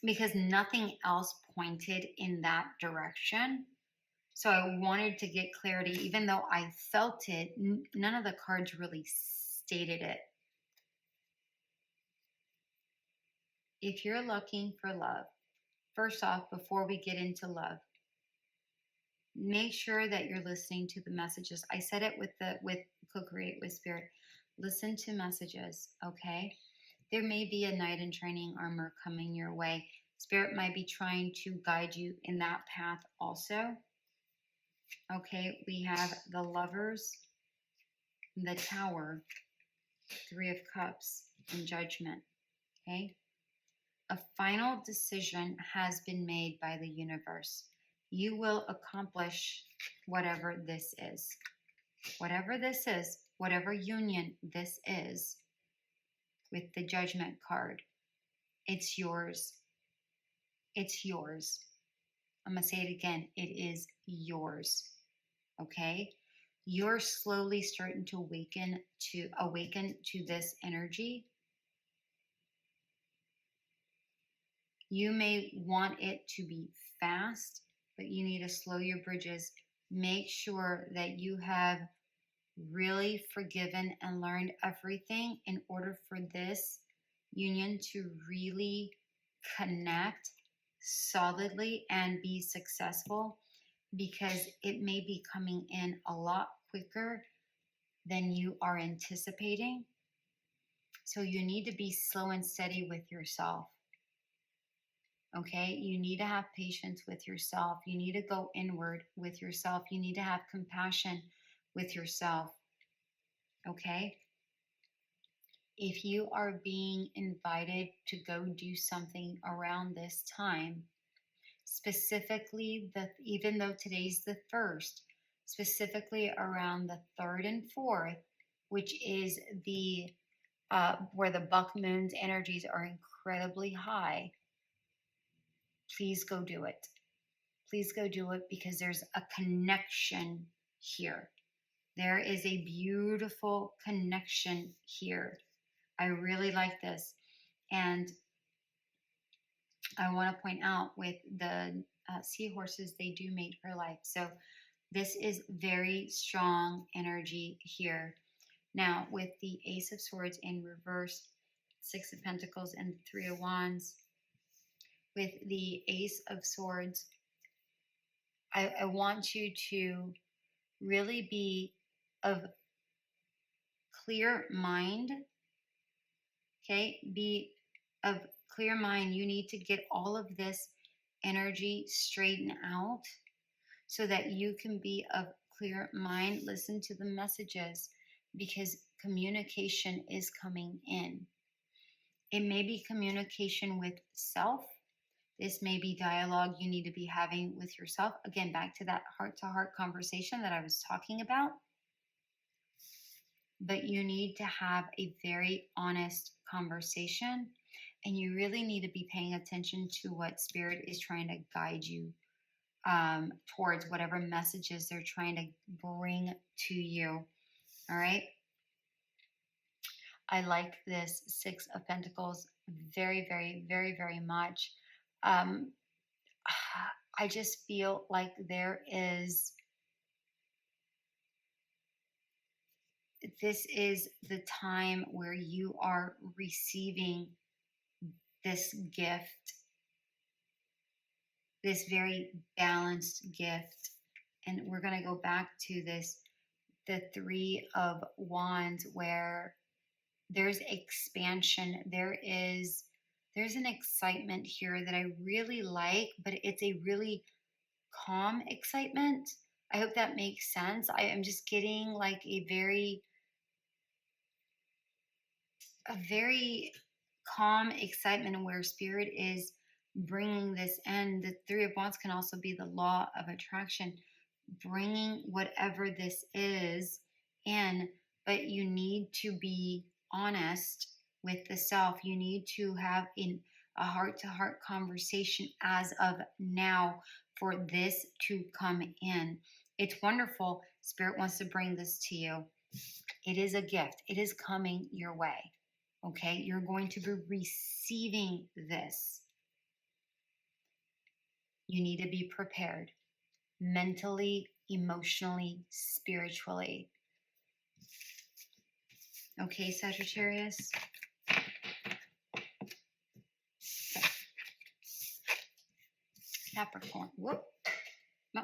Because nothing else pointed in that direction. So I wanted to get clarity, even though I felt it, none of the cards really stated it. If you're looking for love, first off, before we get into love, make sure that you're listening to the messages. I said it with Co-Create with Spirit. Listen to messages, okay? There may be a knight in shining armor coming your way. Spirit might be trying to guide you in that path also. Okay, we have the Lovers, the Tower, Three of Cups, and Judgment. Okay, a final decision has been made by the universe. You will accomplish whatever this is. Whatever this is, whatever union this is, with the Judgment card, it's yours. It's yours. I'm going to say it again. It is yours. Okay? You're slowly starting to awaken to this energy. You may want it to be fast, but you need to slow your bridges. Make sure that you have really forgiven and learned everything in order for this union to really connect solidly and be successful, because it may be coming in a lot quicker than you are anticipating. So you need to be slow and steady with yourself. Okay, you need to have patience with yourself. You need to go inward with yourself. You need to have compassion with yourself. Okay, if you are being invited to go do something around this time, specifically even though today's the 1st, specifically around the 3rd and 4th, which is the where the buck moon's energies are incredibly high. Please go do it. Please go do it, because there's a connection here. There is a beautiful connection here. I really like this. And I want to point out with the seahorses, they do mate for life. So this is very strong energy here. Now, with the Ace of Swords in reverse, 6 of Pentacles, and 3 of Wands, with the Ace of Swords, I want you to really be of clear mind, okay? Be of clear mind. You need to get all of this energy straightened out so that you can be of clear mind. Listen to the messages, because communication is coming in. It may be communication with self. This may be dialogue you need to be having with yourself. Again, back to that heart-to-heart conversation that I was talking about. But you need to have a very honest conversation, and you really need to be paying attention to what Spirit is trying to guide you towards, whatever messages they're trying to bring to you. All right. I like this 6 of Pentacles very, very, very, very much. I just feel like this is the time where you are receiving this gift, this very balanced gift. And we're going to go back to this, the 3 of Wands, where there's expansion. There's an excitement here that I really like, but it's a really calm excitement. I hope that makes sense. I am just getting like a very calm excitement where Spirit is bringing this in. The 3 of Wands can also be the law of attraction, bringing whatever this is in, but you need to be honest with the self. You need to have a heart-to-heart conversation as of now for this to come in. It's wonderful. Spirit wants to bring this to you. It is a gift. It is coming your way. Okay? You're going to be receiving this. You need to be prepared mentally, emotionally, spiritually. Okay, Sagittarius? Okay. Capricorn. Whoop. No.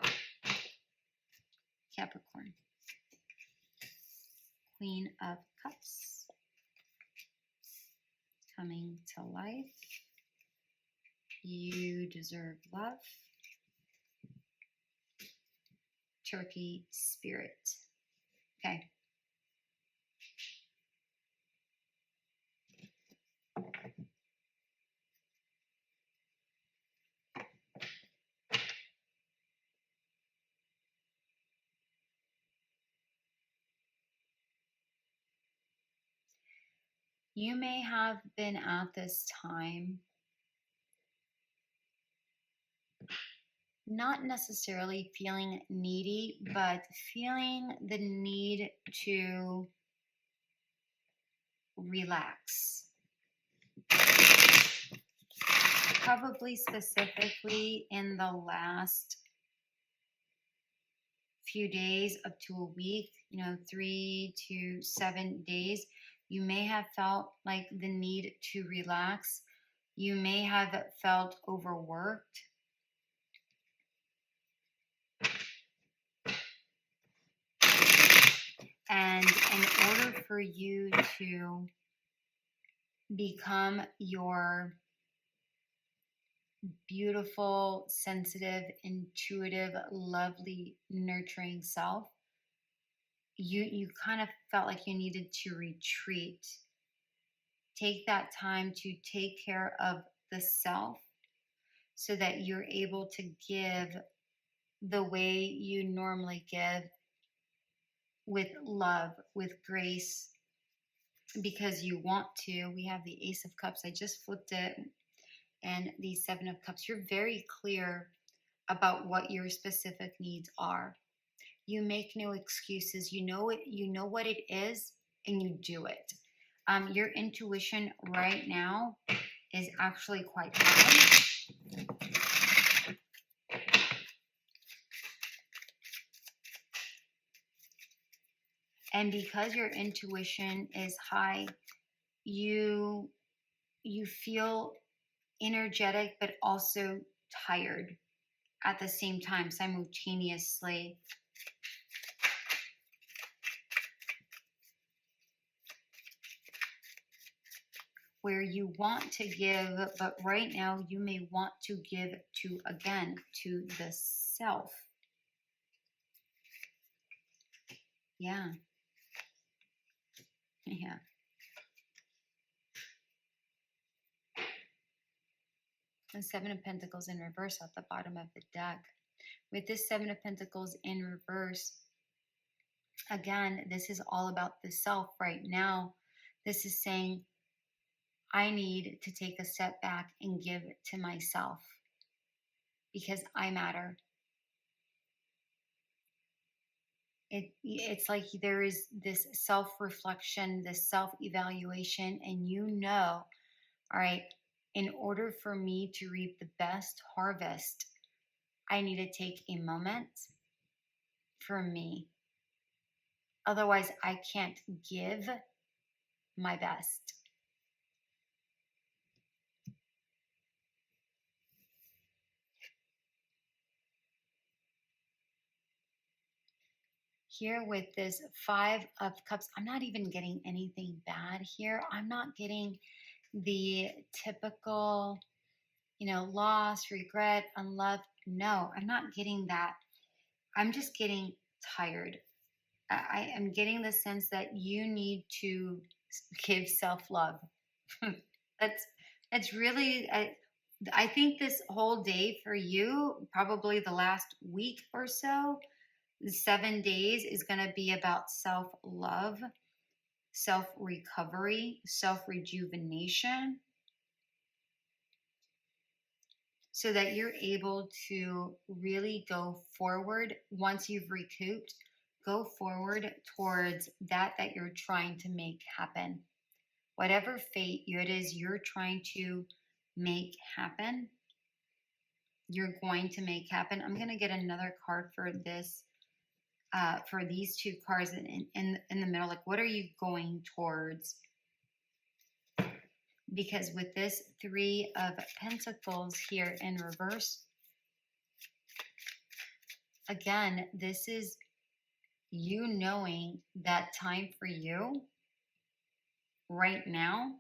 Capricorn. Queen of Cups. Coming to life. You deserve love. Turkey Spirit. Okay. You may have been at this time not necessarily feeling needy, but feeling the need to relax. Probably specifically in the last few days up to a week, 3 to 7 days, you may have felt like the need to relax. You may have felt overworked. And in order for you to become your beautiful, sensitive, intuitive, lovely, nurturing self, you kind of felt like you needed to retreat. Take that time to take care of the self, so that you're able to give the way you normally give, with love, with grace, because you want to. We have the Ace of Cups. I just flipped it, and the Seven of Cups. You're very clear about what your specific needs are. You make no excuses. You know it. You know what it is, and you do it. Your intuition right now is actually quite high. And because your intuition is high, you feel energetic but also tired at the same time, simultaneously. Where you want to give, but right now you may want to give to, again, to the self. Yeah. Yeah. The Seven of Pentacles in reverse at the bottom of the deck. With this Seven of Pentacles in reverse, again, this is all about the self right now. This is saying, I need to take a step back and give to myself because I matter. It's like there is this self-reflection, this self-evaluation, and you know, all right, in order for me to reap the best harvest, I need to take a moment for me. Otherwise, I can't give my best. Here with this Five of Cups, I'm not even getting anything bad here. I'm not getting the typical, loss, regret, unloved. No, I'm not getting that. I'm just getting tired. I am getting the sense that you need to give self-love. That's really, I think this whole day for you, probably the last week or so, 7 days, is going to be about self-love, self-recovery, self-rejuvenation, so that you're able to really go forward once you've recouped. Go forward towards that you're trying to make happen. Whatever fate it is you're trying to make happen, you're going to make happen. I'm going to get another card for this, for these two cards in the middle. Like, what are you going towards? Because with this Three of Pentacles here in reverse, again, this is you knowing that time for you right now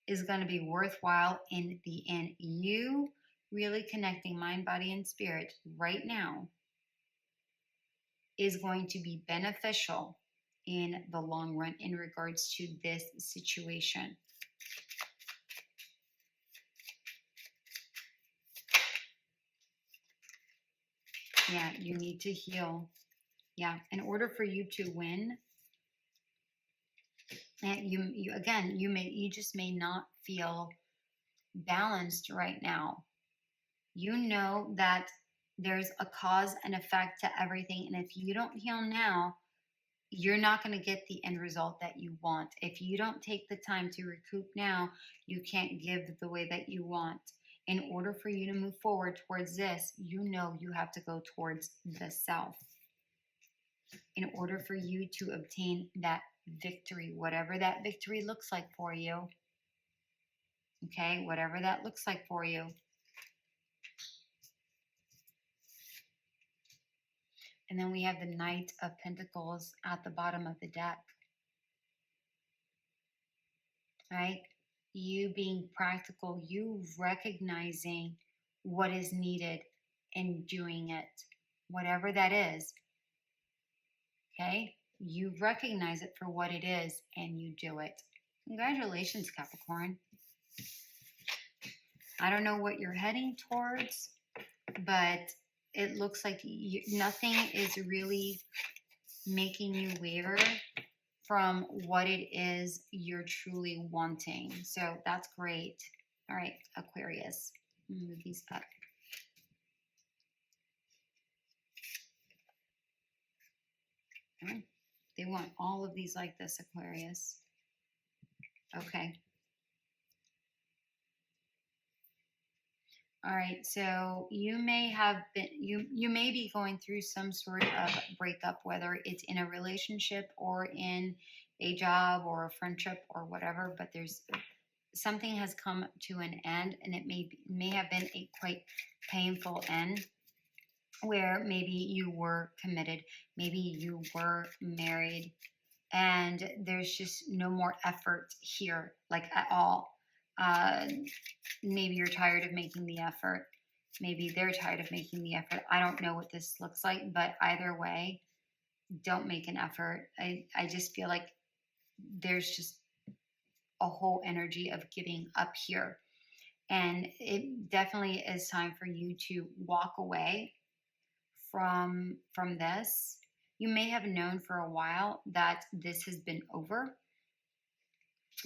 is going to be worthwhile in the end. You really connecting mind, body, and spirit right now is going to be beneficial in the long run in regards to this situation. Yeah, you need to heal. Yeah, in order for you to win, and you just may not feel balanced right now. You know that there's a cause and effect to everything, and if you don't heal now, you're not going to get the end result that you want. If you don't take the time to recoup now, you can't give the way that you want. In order for you to move forward towards this, you know you have to go towards the self. In order for you to obtain that victory, whatever that victory looks like for you, okay, whatever that looks like for you. And then we have the Knight of Pentacles at the bottom of the deck. Right? You being practical, you recognizing what is needed and doing it, whatever that is. Okay? You recognize it for what it is and you do it. Congratulations, Capricorn. I don't know what you're heading towards, but it looks like nothing is really making you waver from what it is you're truly wanting. So that's great. All right, Aquarius. Move these up. All right. They want all of these like this, Aquarius. Okay. All right, so you may have been you may be going through some sort of breakup, whether it's in a relationship or in a job or a friendship or whatever, but there's something has come to an end, and it may have been a quite painful end, where maybe you were committed, maybe you were married, and there's just no more effort here, like at all. Maybe you're tired of making the effort. Maybe they're tired of making the effort. I don't know what this looks like, but either way, don't make an effort. I just feel like there's just a whole energy of giving up here. And it definitely is time for you to walk away from this. You may have known for a while that this has been over,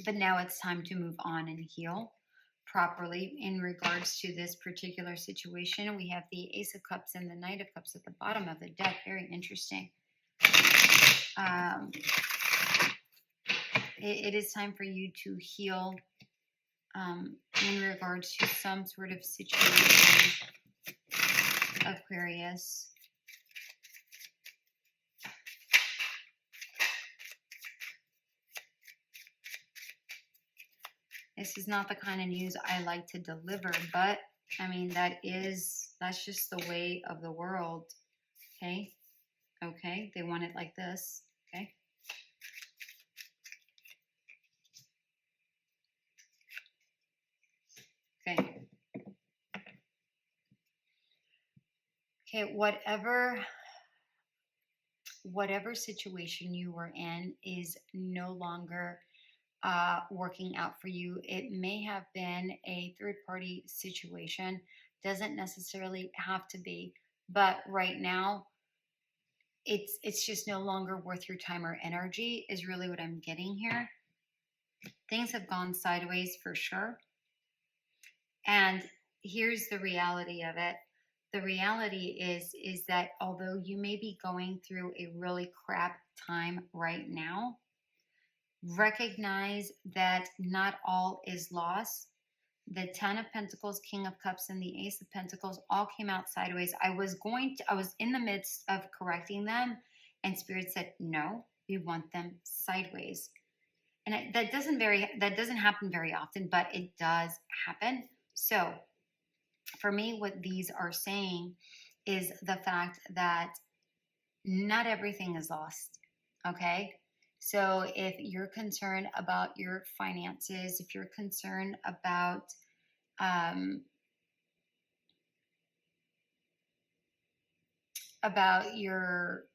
but now it's time to move on and heal properly in regards to this particular situation. We have the Ace of Cups and the Knight of Cups at the bottom of the deck. Very interesting. It is time for you to heal in regards to some sort of situation, Aquarius. This is not the kind of news I like to deliver, but I mean, that's just the way of the world. Okay. Okay. They want it like this. Okay. Okay. Okay. Whatever situation you were in is no longer working out for you. It may have been a third party situation, doesn't necessarily have to be, but right now it's just no longer worth your time or energy, is really what I'm getting here. Things have gone sideways for sure. And here's the reality of it. The reality is that although you may be going through a really crap time right now, recognize that not all is lost. The Ten of Pentacles, King of Cups, and the Ace of Pentacles all came out sideways. I was in the midst of correcting them, and Spirit said, no, we want them sideways. And that doesn't happen very often, but it does happen. So for me, what these are saying is the fact that not everything is lost. Okay. So if you're concerned about your finances, if you're concerned about your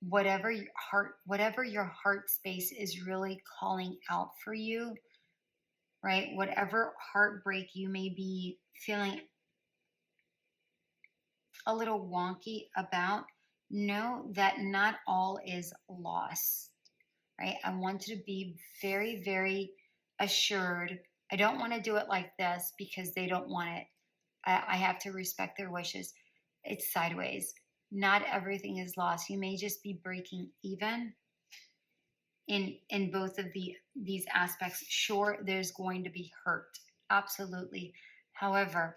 whatever your heart space is really calling out for you, right? Whatever heartbreak you may be feeling a little wonky about, know that not all is lost, right? I want you to be very, very assured. I don't want to do it like this because they don't want it. I have to respect their wishes. It's sideways. Not everything is lost. You may just be breaking even in both of these aspects. Sure, there's going to be hurt. Absolutely. However,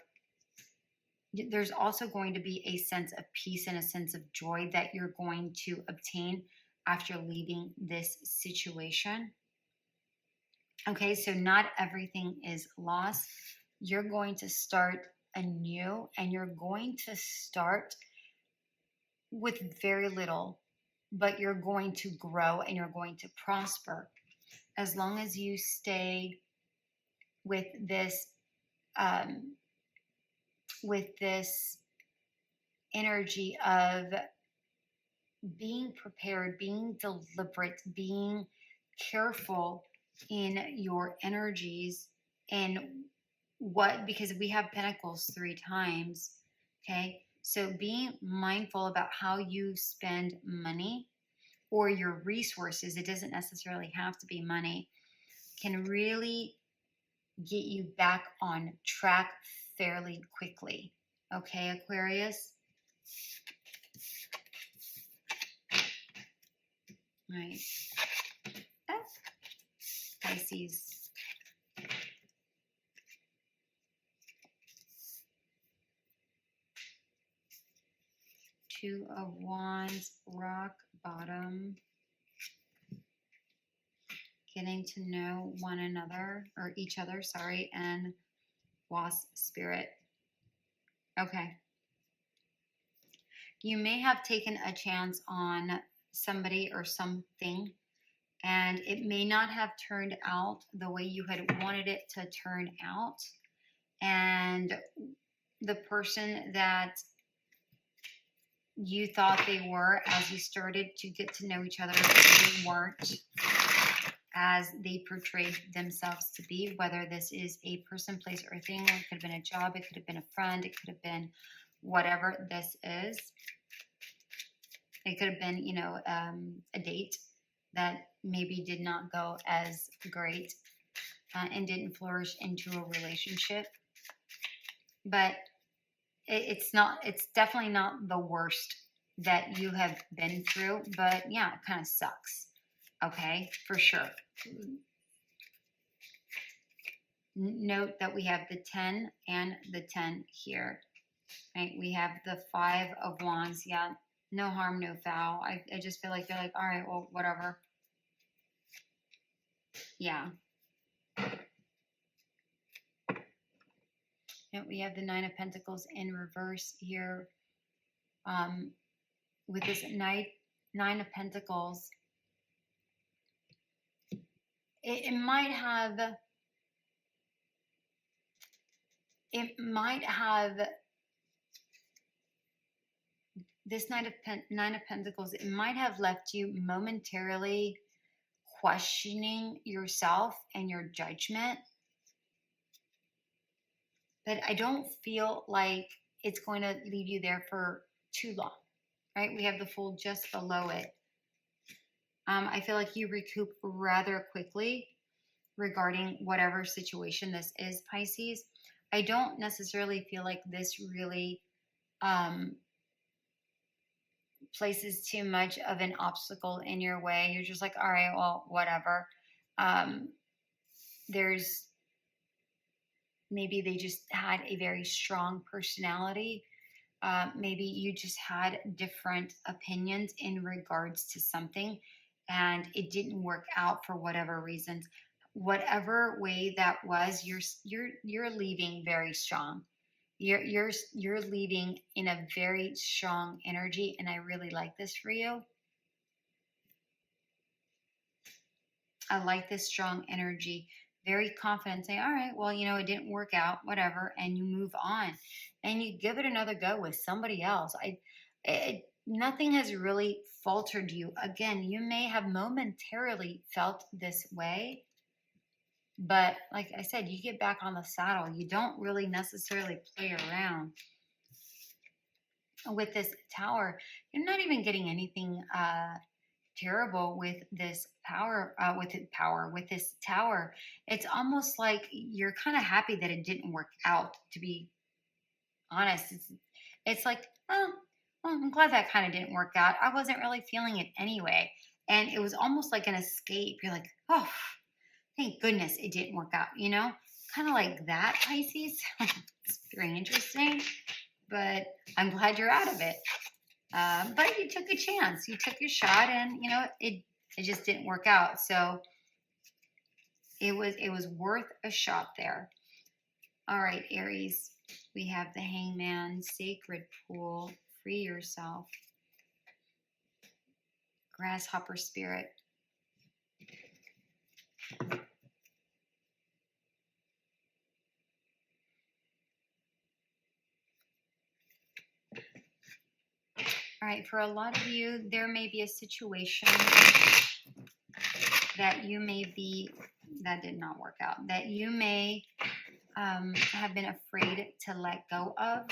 there's also going to be a sense of peace and a sense of joy that you're going to obtain after leaving this situation. Okay, so not everything is lost. You're going to start anew, and you're going to start with very little, but you're going to grow and you're going to prosper as long as you stay with this energy of being prepared, being deliberate, being careful in your energies and what, because we have Pentacles 3 times. Okay, so being mindful about how you spend money or your resources, it doesn't necessarily have to be money, can really get you back on track fairly quickly. Okay, Aquarius? Right. Oh. Pisces. Two of Wands, rock bottom. Getting to know one another, or each other, sorry, and Wasp spirit. Okay. You may have taken a chance on somebody or something, and it may not have turned out the way you had wanted it to turn out. And the person that you thought they were, as you started to get to know each other, they weren't as they portrayed themselves to be, whether this is a person, place, or thing. It could have been a job, it could have been a friend, it could have been whatever this is. It could have been, you know, a date that maybe did not go as great and didn't flourish into a relationship. But it's definitely not the worst that you have been through, but yeah, it kind of sucks. Okay, for sure. Note that we have the 10 and the 10 here, right? We have the 5 of Wands. Yeah, no harm, no foul. I just feel like you're like, all right, well, whatever. Yeah. And we have the 9 of Pentacles in reverse here. With this 9 of Pentacles, it might have this 9 of Pentacles, it might have left you momentarily questioning yourself and your judgment. But I don't feel like it's going to leave you there for too long, right? We have the Fool just below it. I feel like you recoup rather quickly regarding whatever situation this is, Pisces. I don't necessarily feel like this really places too much of an obstacle in your way. You're just like, all right, well, whatever. There's maybe they just had a very strong personality. Maybe you just had different opinions in regards to something, and it didn't work out for whatever reasons. Whatever way that was, you're leaving very strong. You're leaving in a very strong energy, and I really like this for you. I like this strong energy. Very confident, saying, all right, well, you know, it didn't work out, whatever, and you move on and you give it another go with somebody else. Nothing has really faltered you. Again, you may have momentarily felt this way, but like I said, you get back on the saddle. You don't really necessarily play around. With this Tower, you're not even getting anything terrible with this with this Tower. It's almost like you're kind of happy that it didn't work out, to be honest. It's like, oh, well, I'm glad that kind of didn't work out. I wasn't really feeling it anyway. And it was almost like an escape. You're like, oh, thank goodness it didn't work out, you know? Kind of like that, Pisces. It's very interesting, but I'm glad you're out of it. But you took a chance. You took a shot, and you know it just didn't work out. So it was worth a shot there. All right, Aries. We have the Hangman, Sacred Pool, free yourself, Grasshopper Spirit. All right, for a lot of you, there may be a situation that you may be, that did not work out, that you may have been afraid to let go of.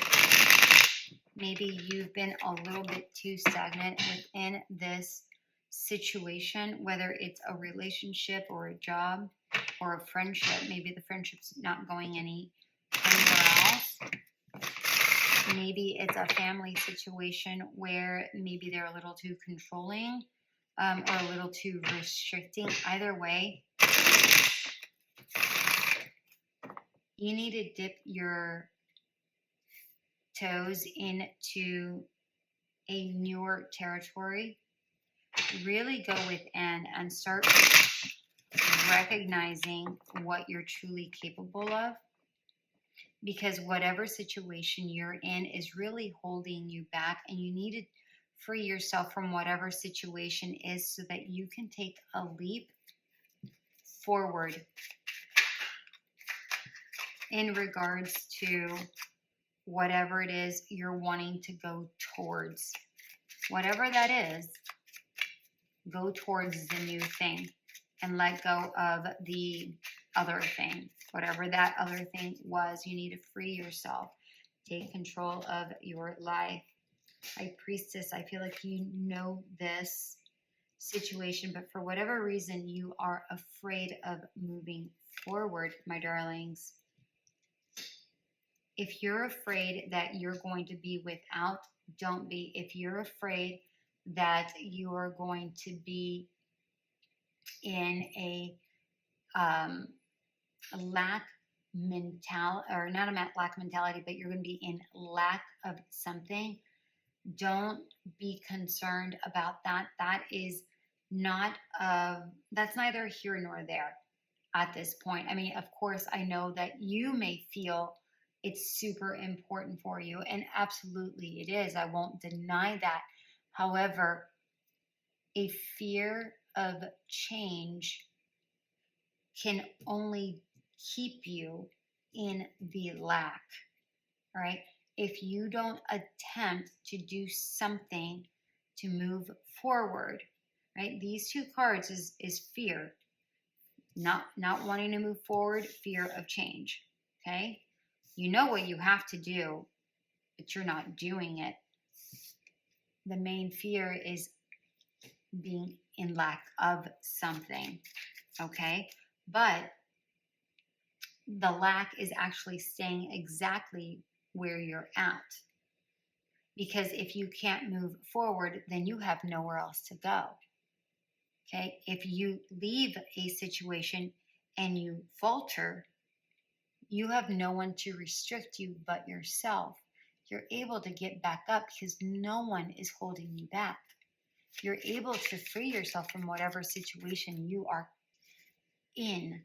Maybe you've been a little bit too stagnant within this situation, whether it's a relationship or a job or a friendship. Maybe the friendship's not going anywhere else. Maybe it's a family situation where maybe they're a little too controlling or a little too restricting. Either way, you need to dip your toes into a newer territory. Really go within and start recognizing what you're truly capable of. Because whatever situation you're in is really holding you back, and you need to free yourself from whatever situation is so that you can take a leap forward in regards to whatever it is you're wanting to go towards. Whatever that is, go towards the new thing and let go of the other thing. Whatever that other thing was, you need to free yourself. Take control of your life. High Priestess, I feel like you know this situation, but for whatever reason, you are afraid of moving forward, my darlings. If you're afraid that you're going to be without, don't be. If you're afraid that you are going to be in a lack mentality, or not a lack mentality, but you're going to be in lack of something, don't be concerned about that. That is not, that's neither here nor there at this point. I mean, of course, I know that you may feel it's super important for you, and absolutely it is. I won't deny that. However, a fear of change can only keep you in the lack, right? If you don't attempt to do something to move forward, right? These two cards is fear, not wanting to move forward, fear of change, okay? You know what you have to do, but you're not doing it. The main fear is being in lack of something, okay? But the lack is actually staying exactly where you're at. Because if you can't move forward, then you have nowhere else to go. Okay? If you leave a situation and you falter, you have no one to restrict you but yourself. You're able to get back up because no one is holding you back. You're able to free yourself from whatever situation you are in.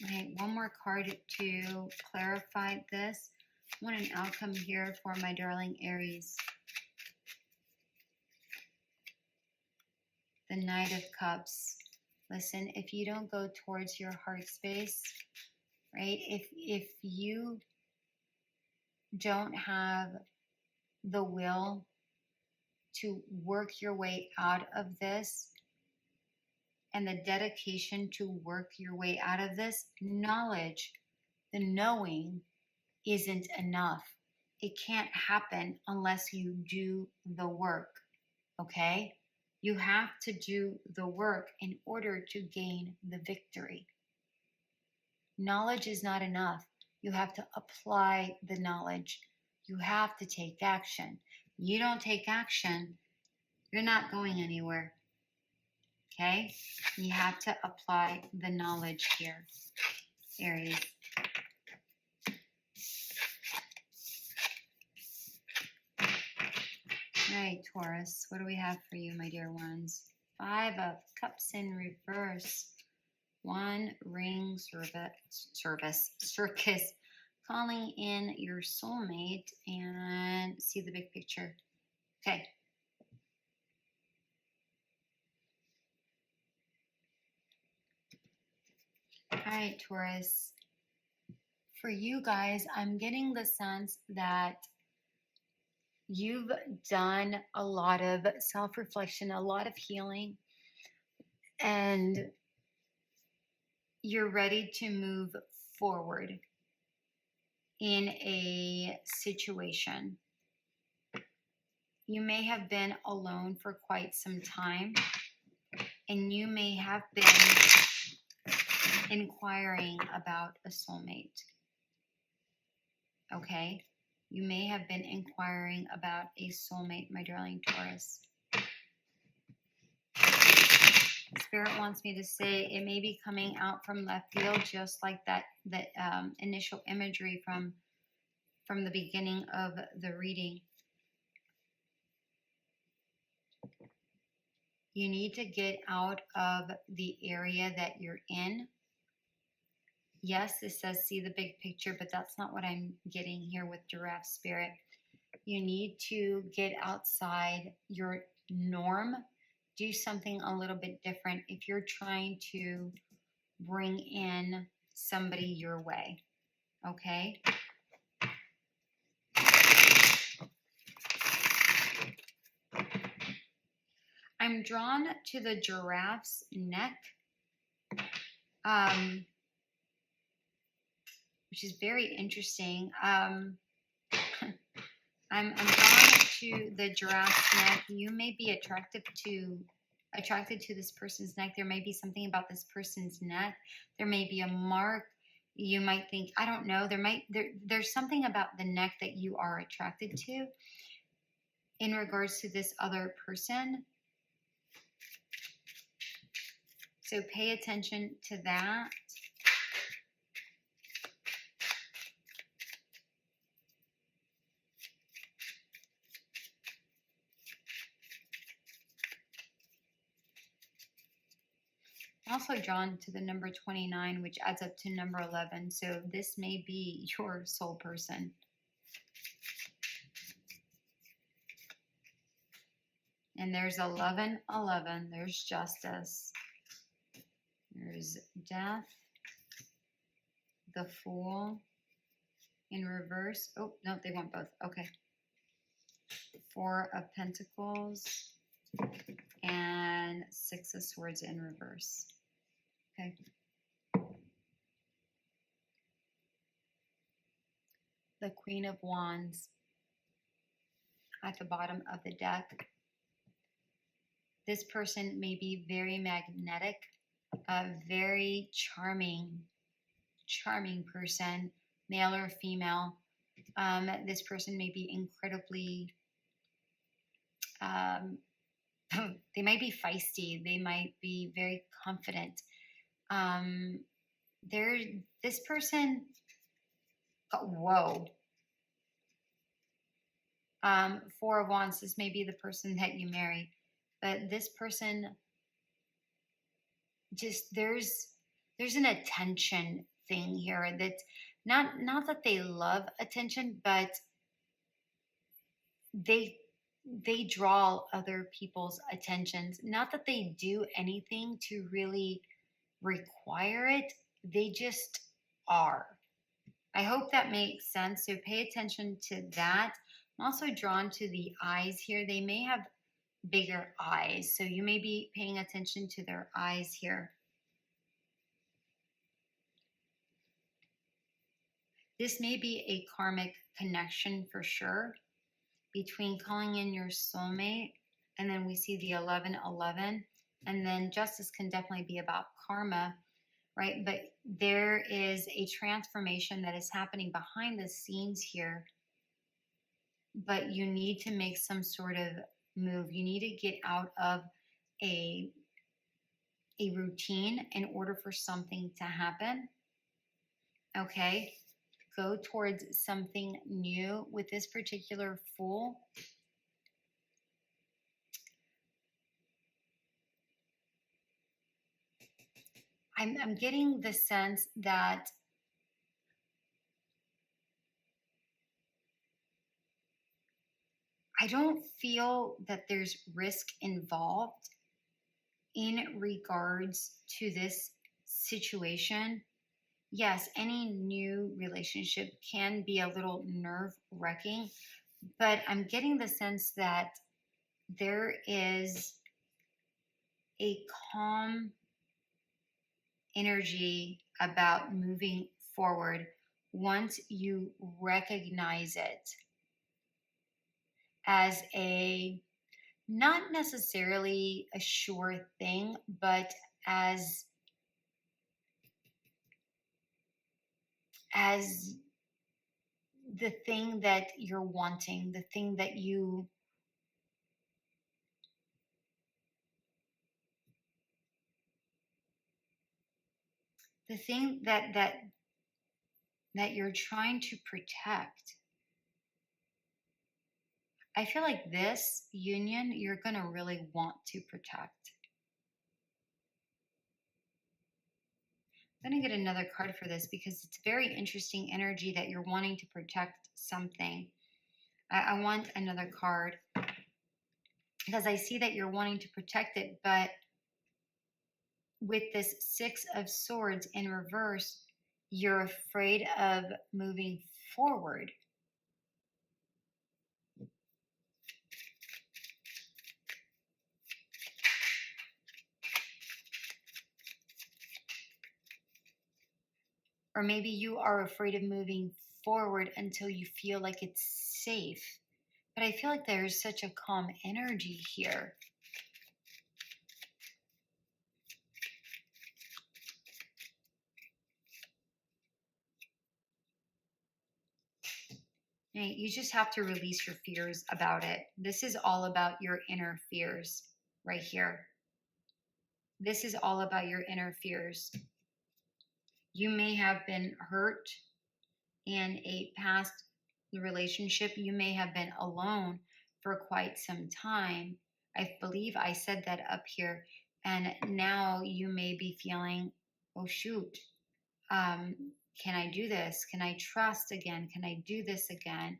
Okay, one more card to clarify this. I want an outcome here for my darling Aries. The Knight of Cups. Listen, if you don't go towards your heart space, right? If you don't have the will to work your way out of this and the dedication to work your way out of this, knowledge, the knowing isn't enough. It can't happen unless you do the work, okay? You have to do the work in order to gain the victory. Knowledge is not enough. You have to apply the knowledge. You have to take action. You don't take action, you're not going anywhere. Okay? You have to apply the knowledge here, Aries. All right, Taurus, what do we have for you, my dear ones? 5 of Cups in reverse. 1 ring circus, calling in your soulmate, and see the big picture. Okay. All right, Taurus. For you guys, I'm getting the sense that You've done a lot of self-reflection, a lot of healing, and you're ready to move forward in a situation. You may have been alone for quite some time, and you may have been inquiring about a soulmate. Okay? You may have been inquiring about a soulmate, my darling Taurus. Spirit wants me to say it may be coming out from left field, just like that initial imagery from the beginning of the reading. You need to get out of the area that you're in. Yes, this says see the big picture, but that's not what I'm getting here with Giraffe Spirit. You need to get outside your norm. Do something a little bit different if you're trying to bring in somebody your way. Okay? I'm drawn to the giraffe's neck, which is very interesting. I'm drawn to the giraffe's neck. You may be attracted to this person's neck. There may be something about this person's neck. There may be a mark. You might think, I don't know. There's something about the neck that you are attracted to in regards to this other person. So pay attention to that. Also drawn to the number 29, which adds up to number 11. So this may be your soul person. And there's 11, 11. There's justice. There's death. The Fool in reverse. Oh, no, they want both. Okay. 4 of Pentacles and 6 of Swords in reverse. Okay. The Queen of Wands at the bottom of the deck. This person may be very magnetic, a very charming person, male or female. This person may be incredibly, they might be feisty. They might be very confident. This person, whoa. 4 of Wands, this may be the person that you marry. But this person, just there's an attention thing here that's not that they love attention, but they draw other people's attentions. Not that they do anything to really require it, they just are. I hope that makes sense. So pay attention to that. I'm also drawn to the eyes here. They may have bigger eyes, so you may be paying attention to their eyes here. This may be a karmic connection for sure between calling in your soulmate, and then we see the 11, 11, and then justice can definitely be about karma, right? But there is a transformation that is happening behind the scenes here, but you need to make some sort of move. You need to get out of a routine in order for something to happen. Okay, go towards something new with this particular Fool. I'm getting the sense that I don't feel that there's risk involved in regards to this situation. Yes, any new relationship can be a little nerve-wracking, but I'm getting the sense that there is a calm energy about moving forward once you recognize it as a not necessarily a sure thing, but as as the thing that you're wanting, the thing that the thing that you're trying to protect. I feel like this union you're going to really want to protect. I'm going to get another card for this because it's very interesting energy that you're wanting to protect something. I want another card because I see that you're wanting to protect it, but with this Six of Swords in reverse, you're afraid of moving forward. Or maybe you are afraid of moving forward until you feel like it's safe. But I feel like there's such a calm energy here. You just have to release your fears about it. This is all about your inner fears right here. This is all about your inner fears. You may have been hurt in a past relationship. You may have been alone for quite some time. I believe I said that up here. And now you may be feeling, oh, shoot, can I do this? Can I trust again? Can I do this again?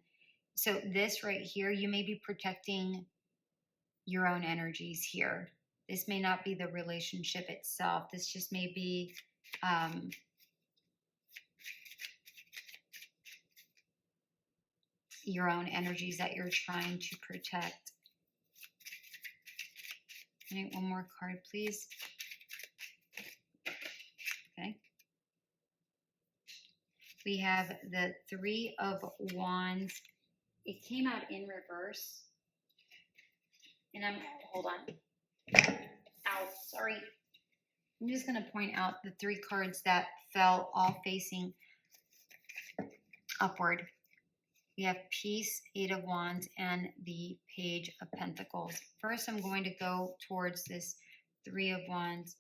So this right here, you may be protecting your own energies here. This may not be the relationship itself. This just may be your own energies that you're trying to protect. All right, one more card, please. Okay. We have the Three of Wands. It came out in reverse. And hold on. Ow, sorry. I'm just going to point out the three cards that fell all facing upward. We have Peace, Eight of Wands, and the Page of Pentacles. First, I'm going to go towards this Three of Wands.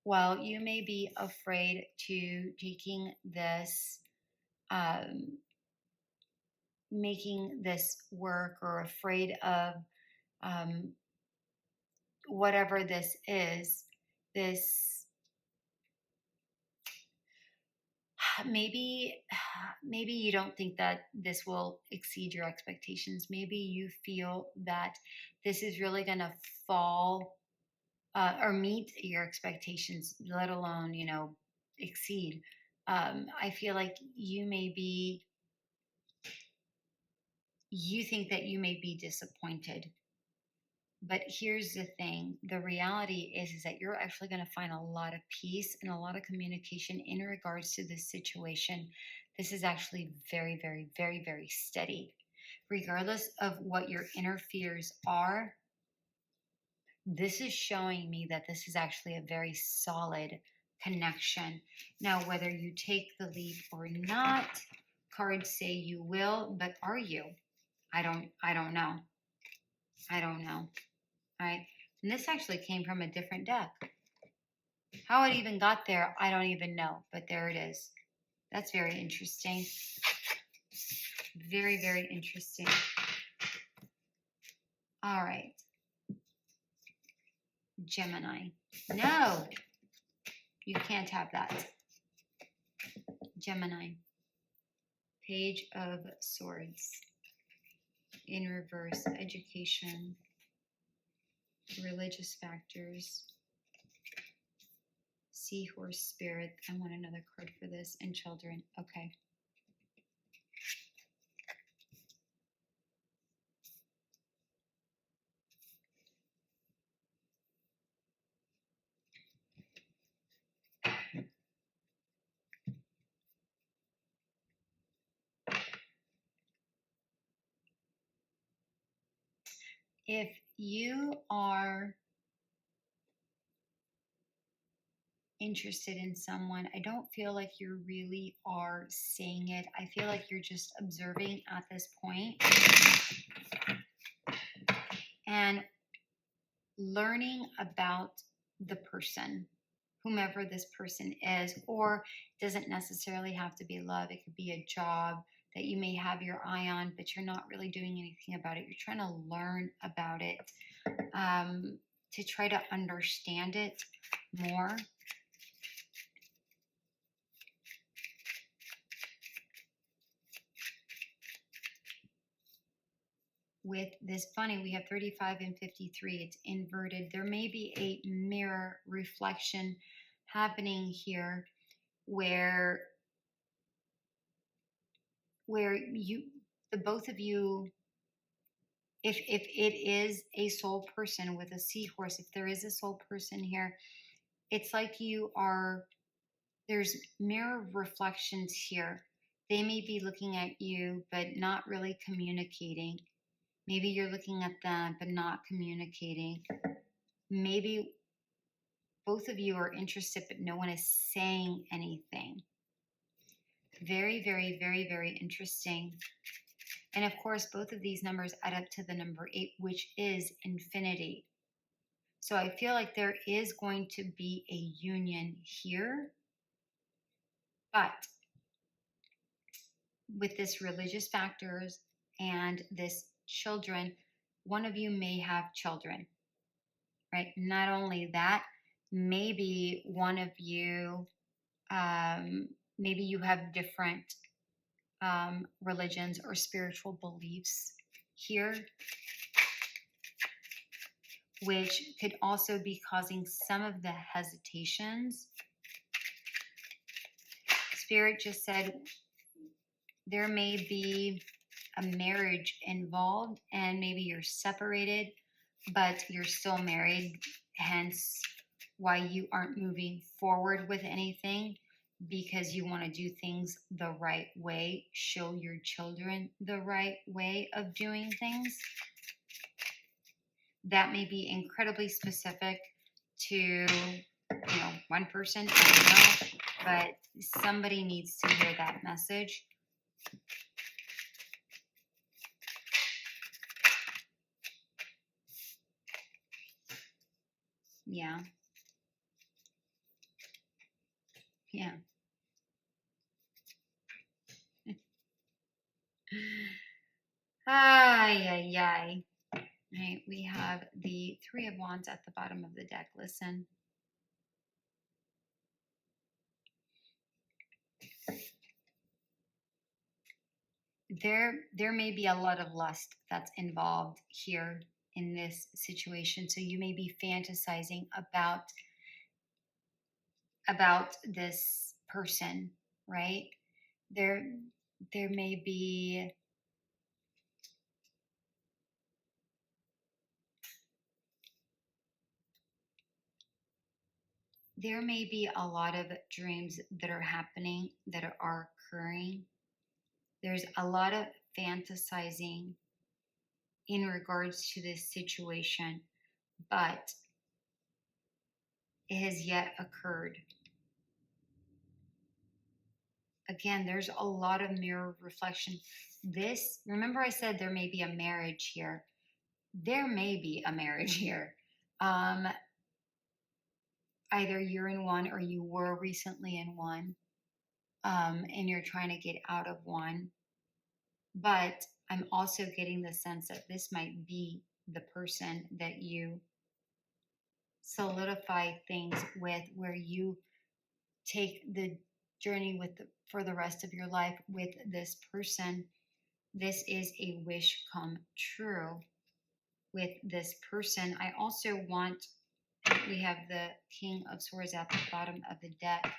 Well, you may be afraid to taking this, making this work, or afraid of whatever this is. This maybe you don't think that this will exceed your expectations. Maybe you feel that this is really going to fall or meet your expectations, let alone, exceed. I feel like you think that you may be disappointed. But here's the thing. The reality is that you're actually going to find a lot of peace and a lot of communication in regards to this situation. This is actually very, very, very, very steady. Regardless of what your inner fears are, this is showing me that this is actually a very solid connection. Now, whether you take the leap or not, cards say you will, but are you? I don't know. I don't know. All right. And this actually came from a different deck. How it even got there, I don't even know, but there it is. That's very interesting. Very, very interesting. All right. Gemini. No, you can't have that. Gemini. Page of Swords. In reverse, education, religious factors, seahorse spirit. I want another card for this, and children. Okay. if you are interested in someone, I don't feel like you really are saying it. I feel like you're just observing at this point and learning about the person, whomever this person is, or doesn't necessarily have to be love. It could be a job that you may have your eye on, but you're not really doing anything about it. You're trying to learn about it, to try to understand it more. With this bunny, we have 35 and 53. It's inverted. There may be a mirror reflection happening here where you, the both of you, if it is a soul person with a seahorse, if there is a soul person here, it's like you are, there's mirror reflections here. They may be looking at you, but not really communicating. Maybe you're looking at them, but not communicating. Maybe both of you are interested, but no one is saying anything. Very, very, very, very interesting. And of course, both of these numbers add up to the number 8, which is infinity. So I feel like there is going to be a union here. But with this religious factors and this children, one of you may have children, right? Not only that, maybe one of you, maybe you have different religions or spiritual beliefs here, which could also be causing some of the hesitations. Spirit just said there may be a marriage involved and maybe you're separated, but you're still married, hence why you aren't moving forward with anything, because you want to do things the right way, show your children the right way of doing things. That may be incredibly specific to, one person, I don't know, but somebody needs to hear that message. Yeah. Yeah. Ay, ay, ay. Right, we have the 3 of Wands at the bottom of the deck. Listen. There may be a lot of lust that's involved here in this situation. So you may be fantasizing about this person, right? There may be a lot of dreams that are happening, that are occurring. There's a lot of fantasizing in regards to this situation, but it has yet occurred. Again, there's a lot of mirror reflection. Remember I said there may be a marriage here. There may be a marriage here. Either you're in one or you were recently in one, and you're trying to get out of one. But I'm also getting the sense that this might be the person that you solidify things with, where you take the journey for the rest of your life with this person. This is a wish come true with this person. I also want, we have the King of Swords at the bottom of the deck.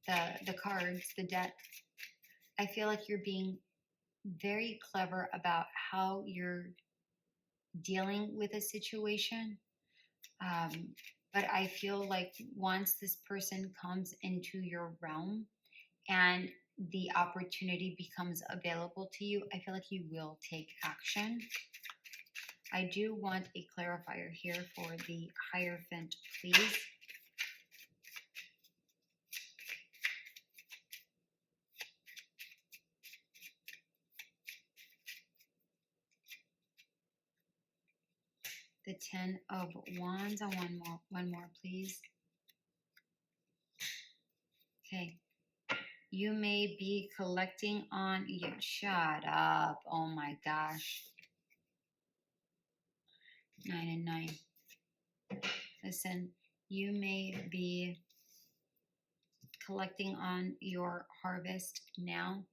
The cards, the deck. I feel like you're being very clever about how you're dealing with a situation. But I feel like once this person comes into your realm and the opportunity becomes available to you, I feel like you will take action. I do want a clarifier here for the Hierophant, please. The Ten of Wands. I want one more, please. Okay. You may be collecting on you. Shut up. Oh my gosh. 9 and 9. Listen, you may be collecting on your harvest now.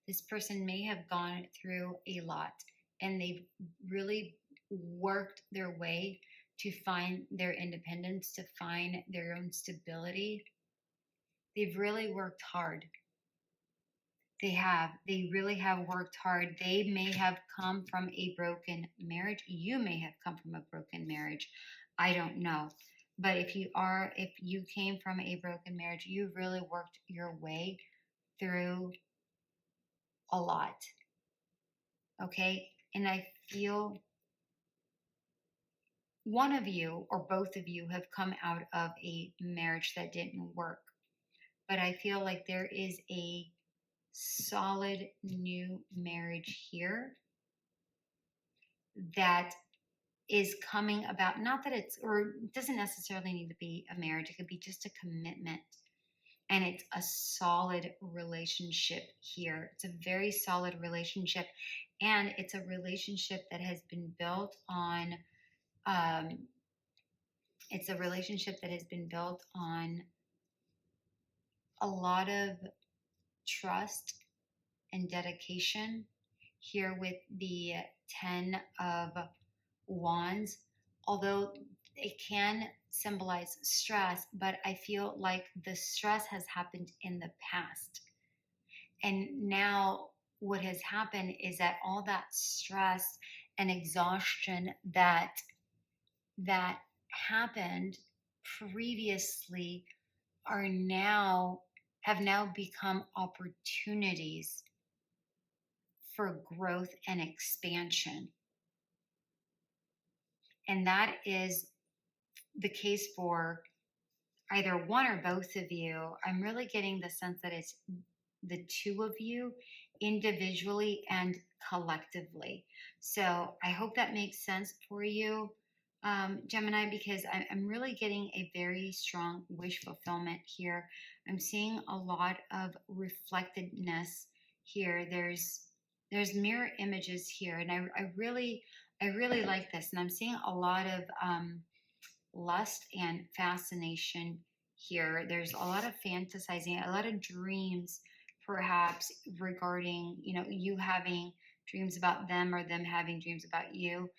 This person may have gone through a lot and they've really worked their way to find their independence, to find their own stability. They've really worked hard. They have. They really have worked hard. They may have come from a broken marriage. You may have come from a broken marriage. I don't know. But if you came from a broken marriage, you really worked your way through a lot. Okay? And I feel one of you or both of you have come out of a marriage that didn't work. But I feel like there is a solid new marriage here that is coming about. Not that it's, or it doesn't necessarily need to be a marriage. It could be just a commitment. And it's a solid relationship here. It's a very solid relationship. And it's a relationship that has been built on, it's a relationship that has been built on a lot of trust and dedication here with the 10 of Wands, although it can symbolize stress, but I feel like the stress has happened in the past. And now what has happened is that all that stress and exhaustion that happened previously have now become opportunities for growth and expansion. And that is the case for either one or both of you. I'm really getting the sense that it's the two of you individually and collectively. So I hope that makes sense for you, Gemini, because I'm really getting a very strong wish fulfillment here. I'm seeing a lot of reflectedness here. There's mirror images here, and I really like this. And I'm seeing a lot of lust and fascination here. There's a lot of fantasizing, a lot of dreams, perhaps regarding, you having dreams about them or them having dreams about you,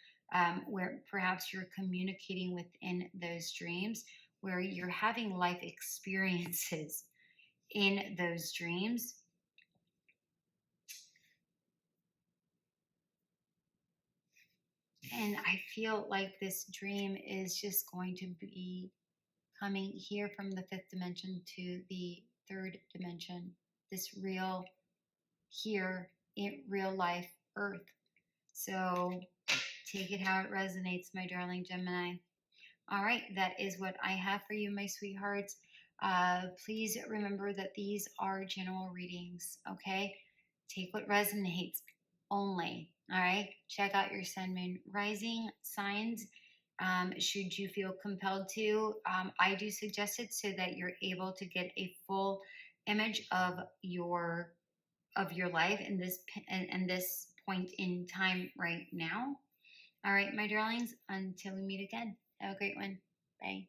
where perhaps you're communicating within those dreams, where you're having life experiences in those dreams. And I feel like this dream is just going to be coming here from the fifth dimension to the third dimension, this real here in real life earth. So take it how it resonates, my darling Gemini. All right, that is what I have for you, my sweethearts. Please remember that these are general readings, okay? Take what resonates only, all right? Check out your sun, moon, rising signs. Should you feel compelled to, I do suggest it so that you're able to get a full image of your life in this point in time right now. All right, my darlings, until we meet again, have a great one. Bye.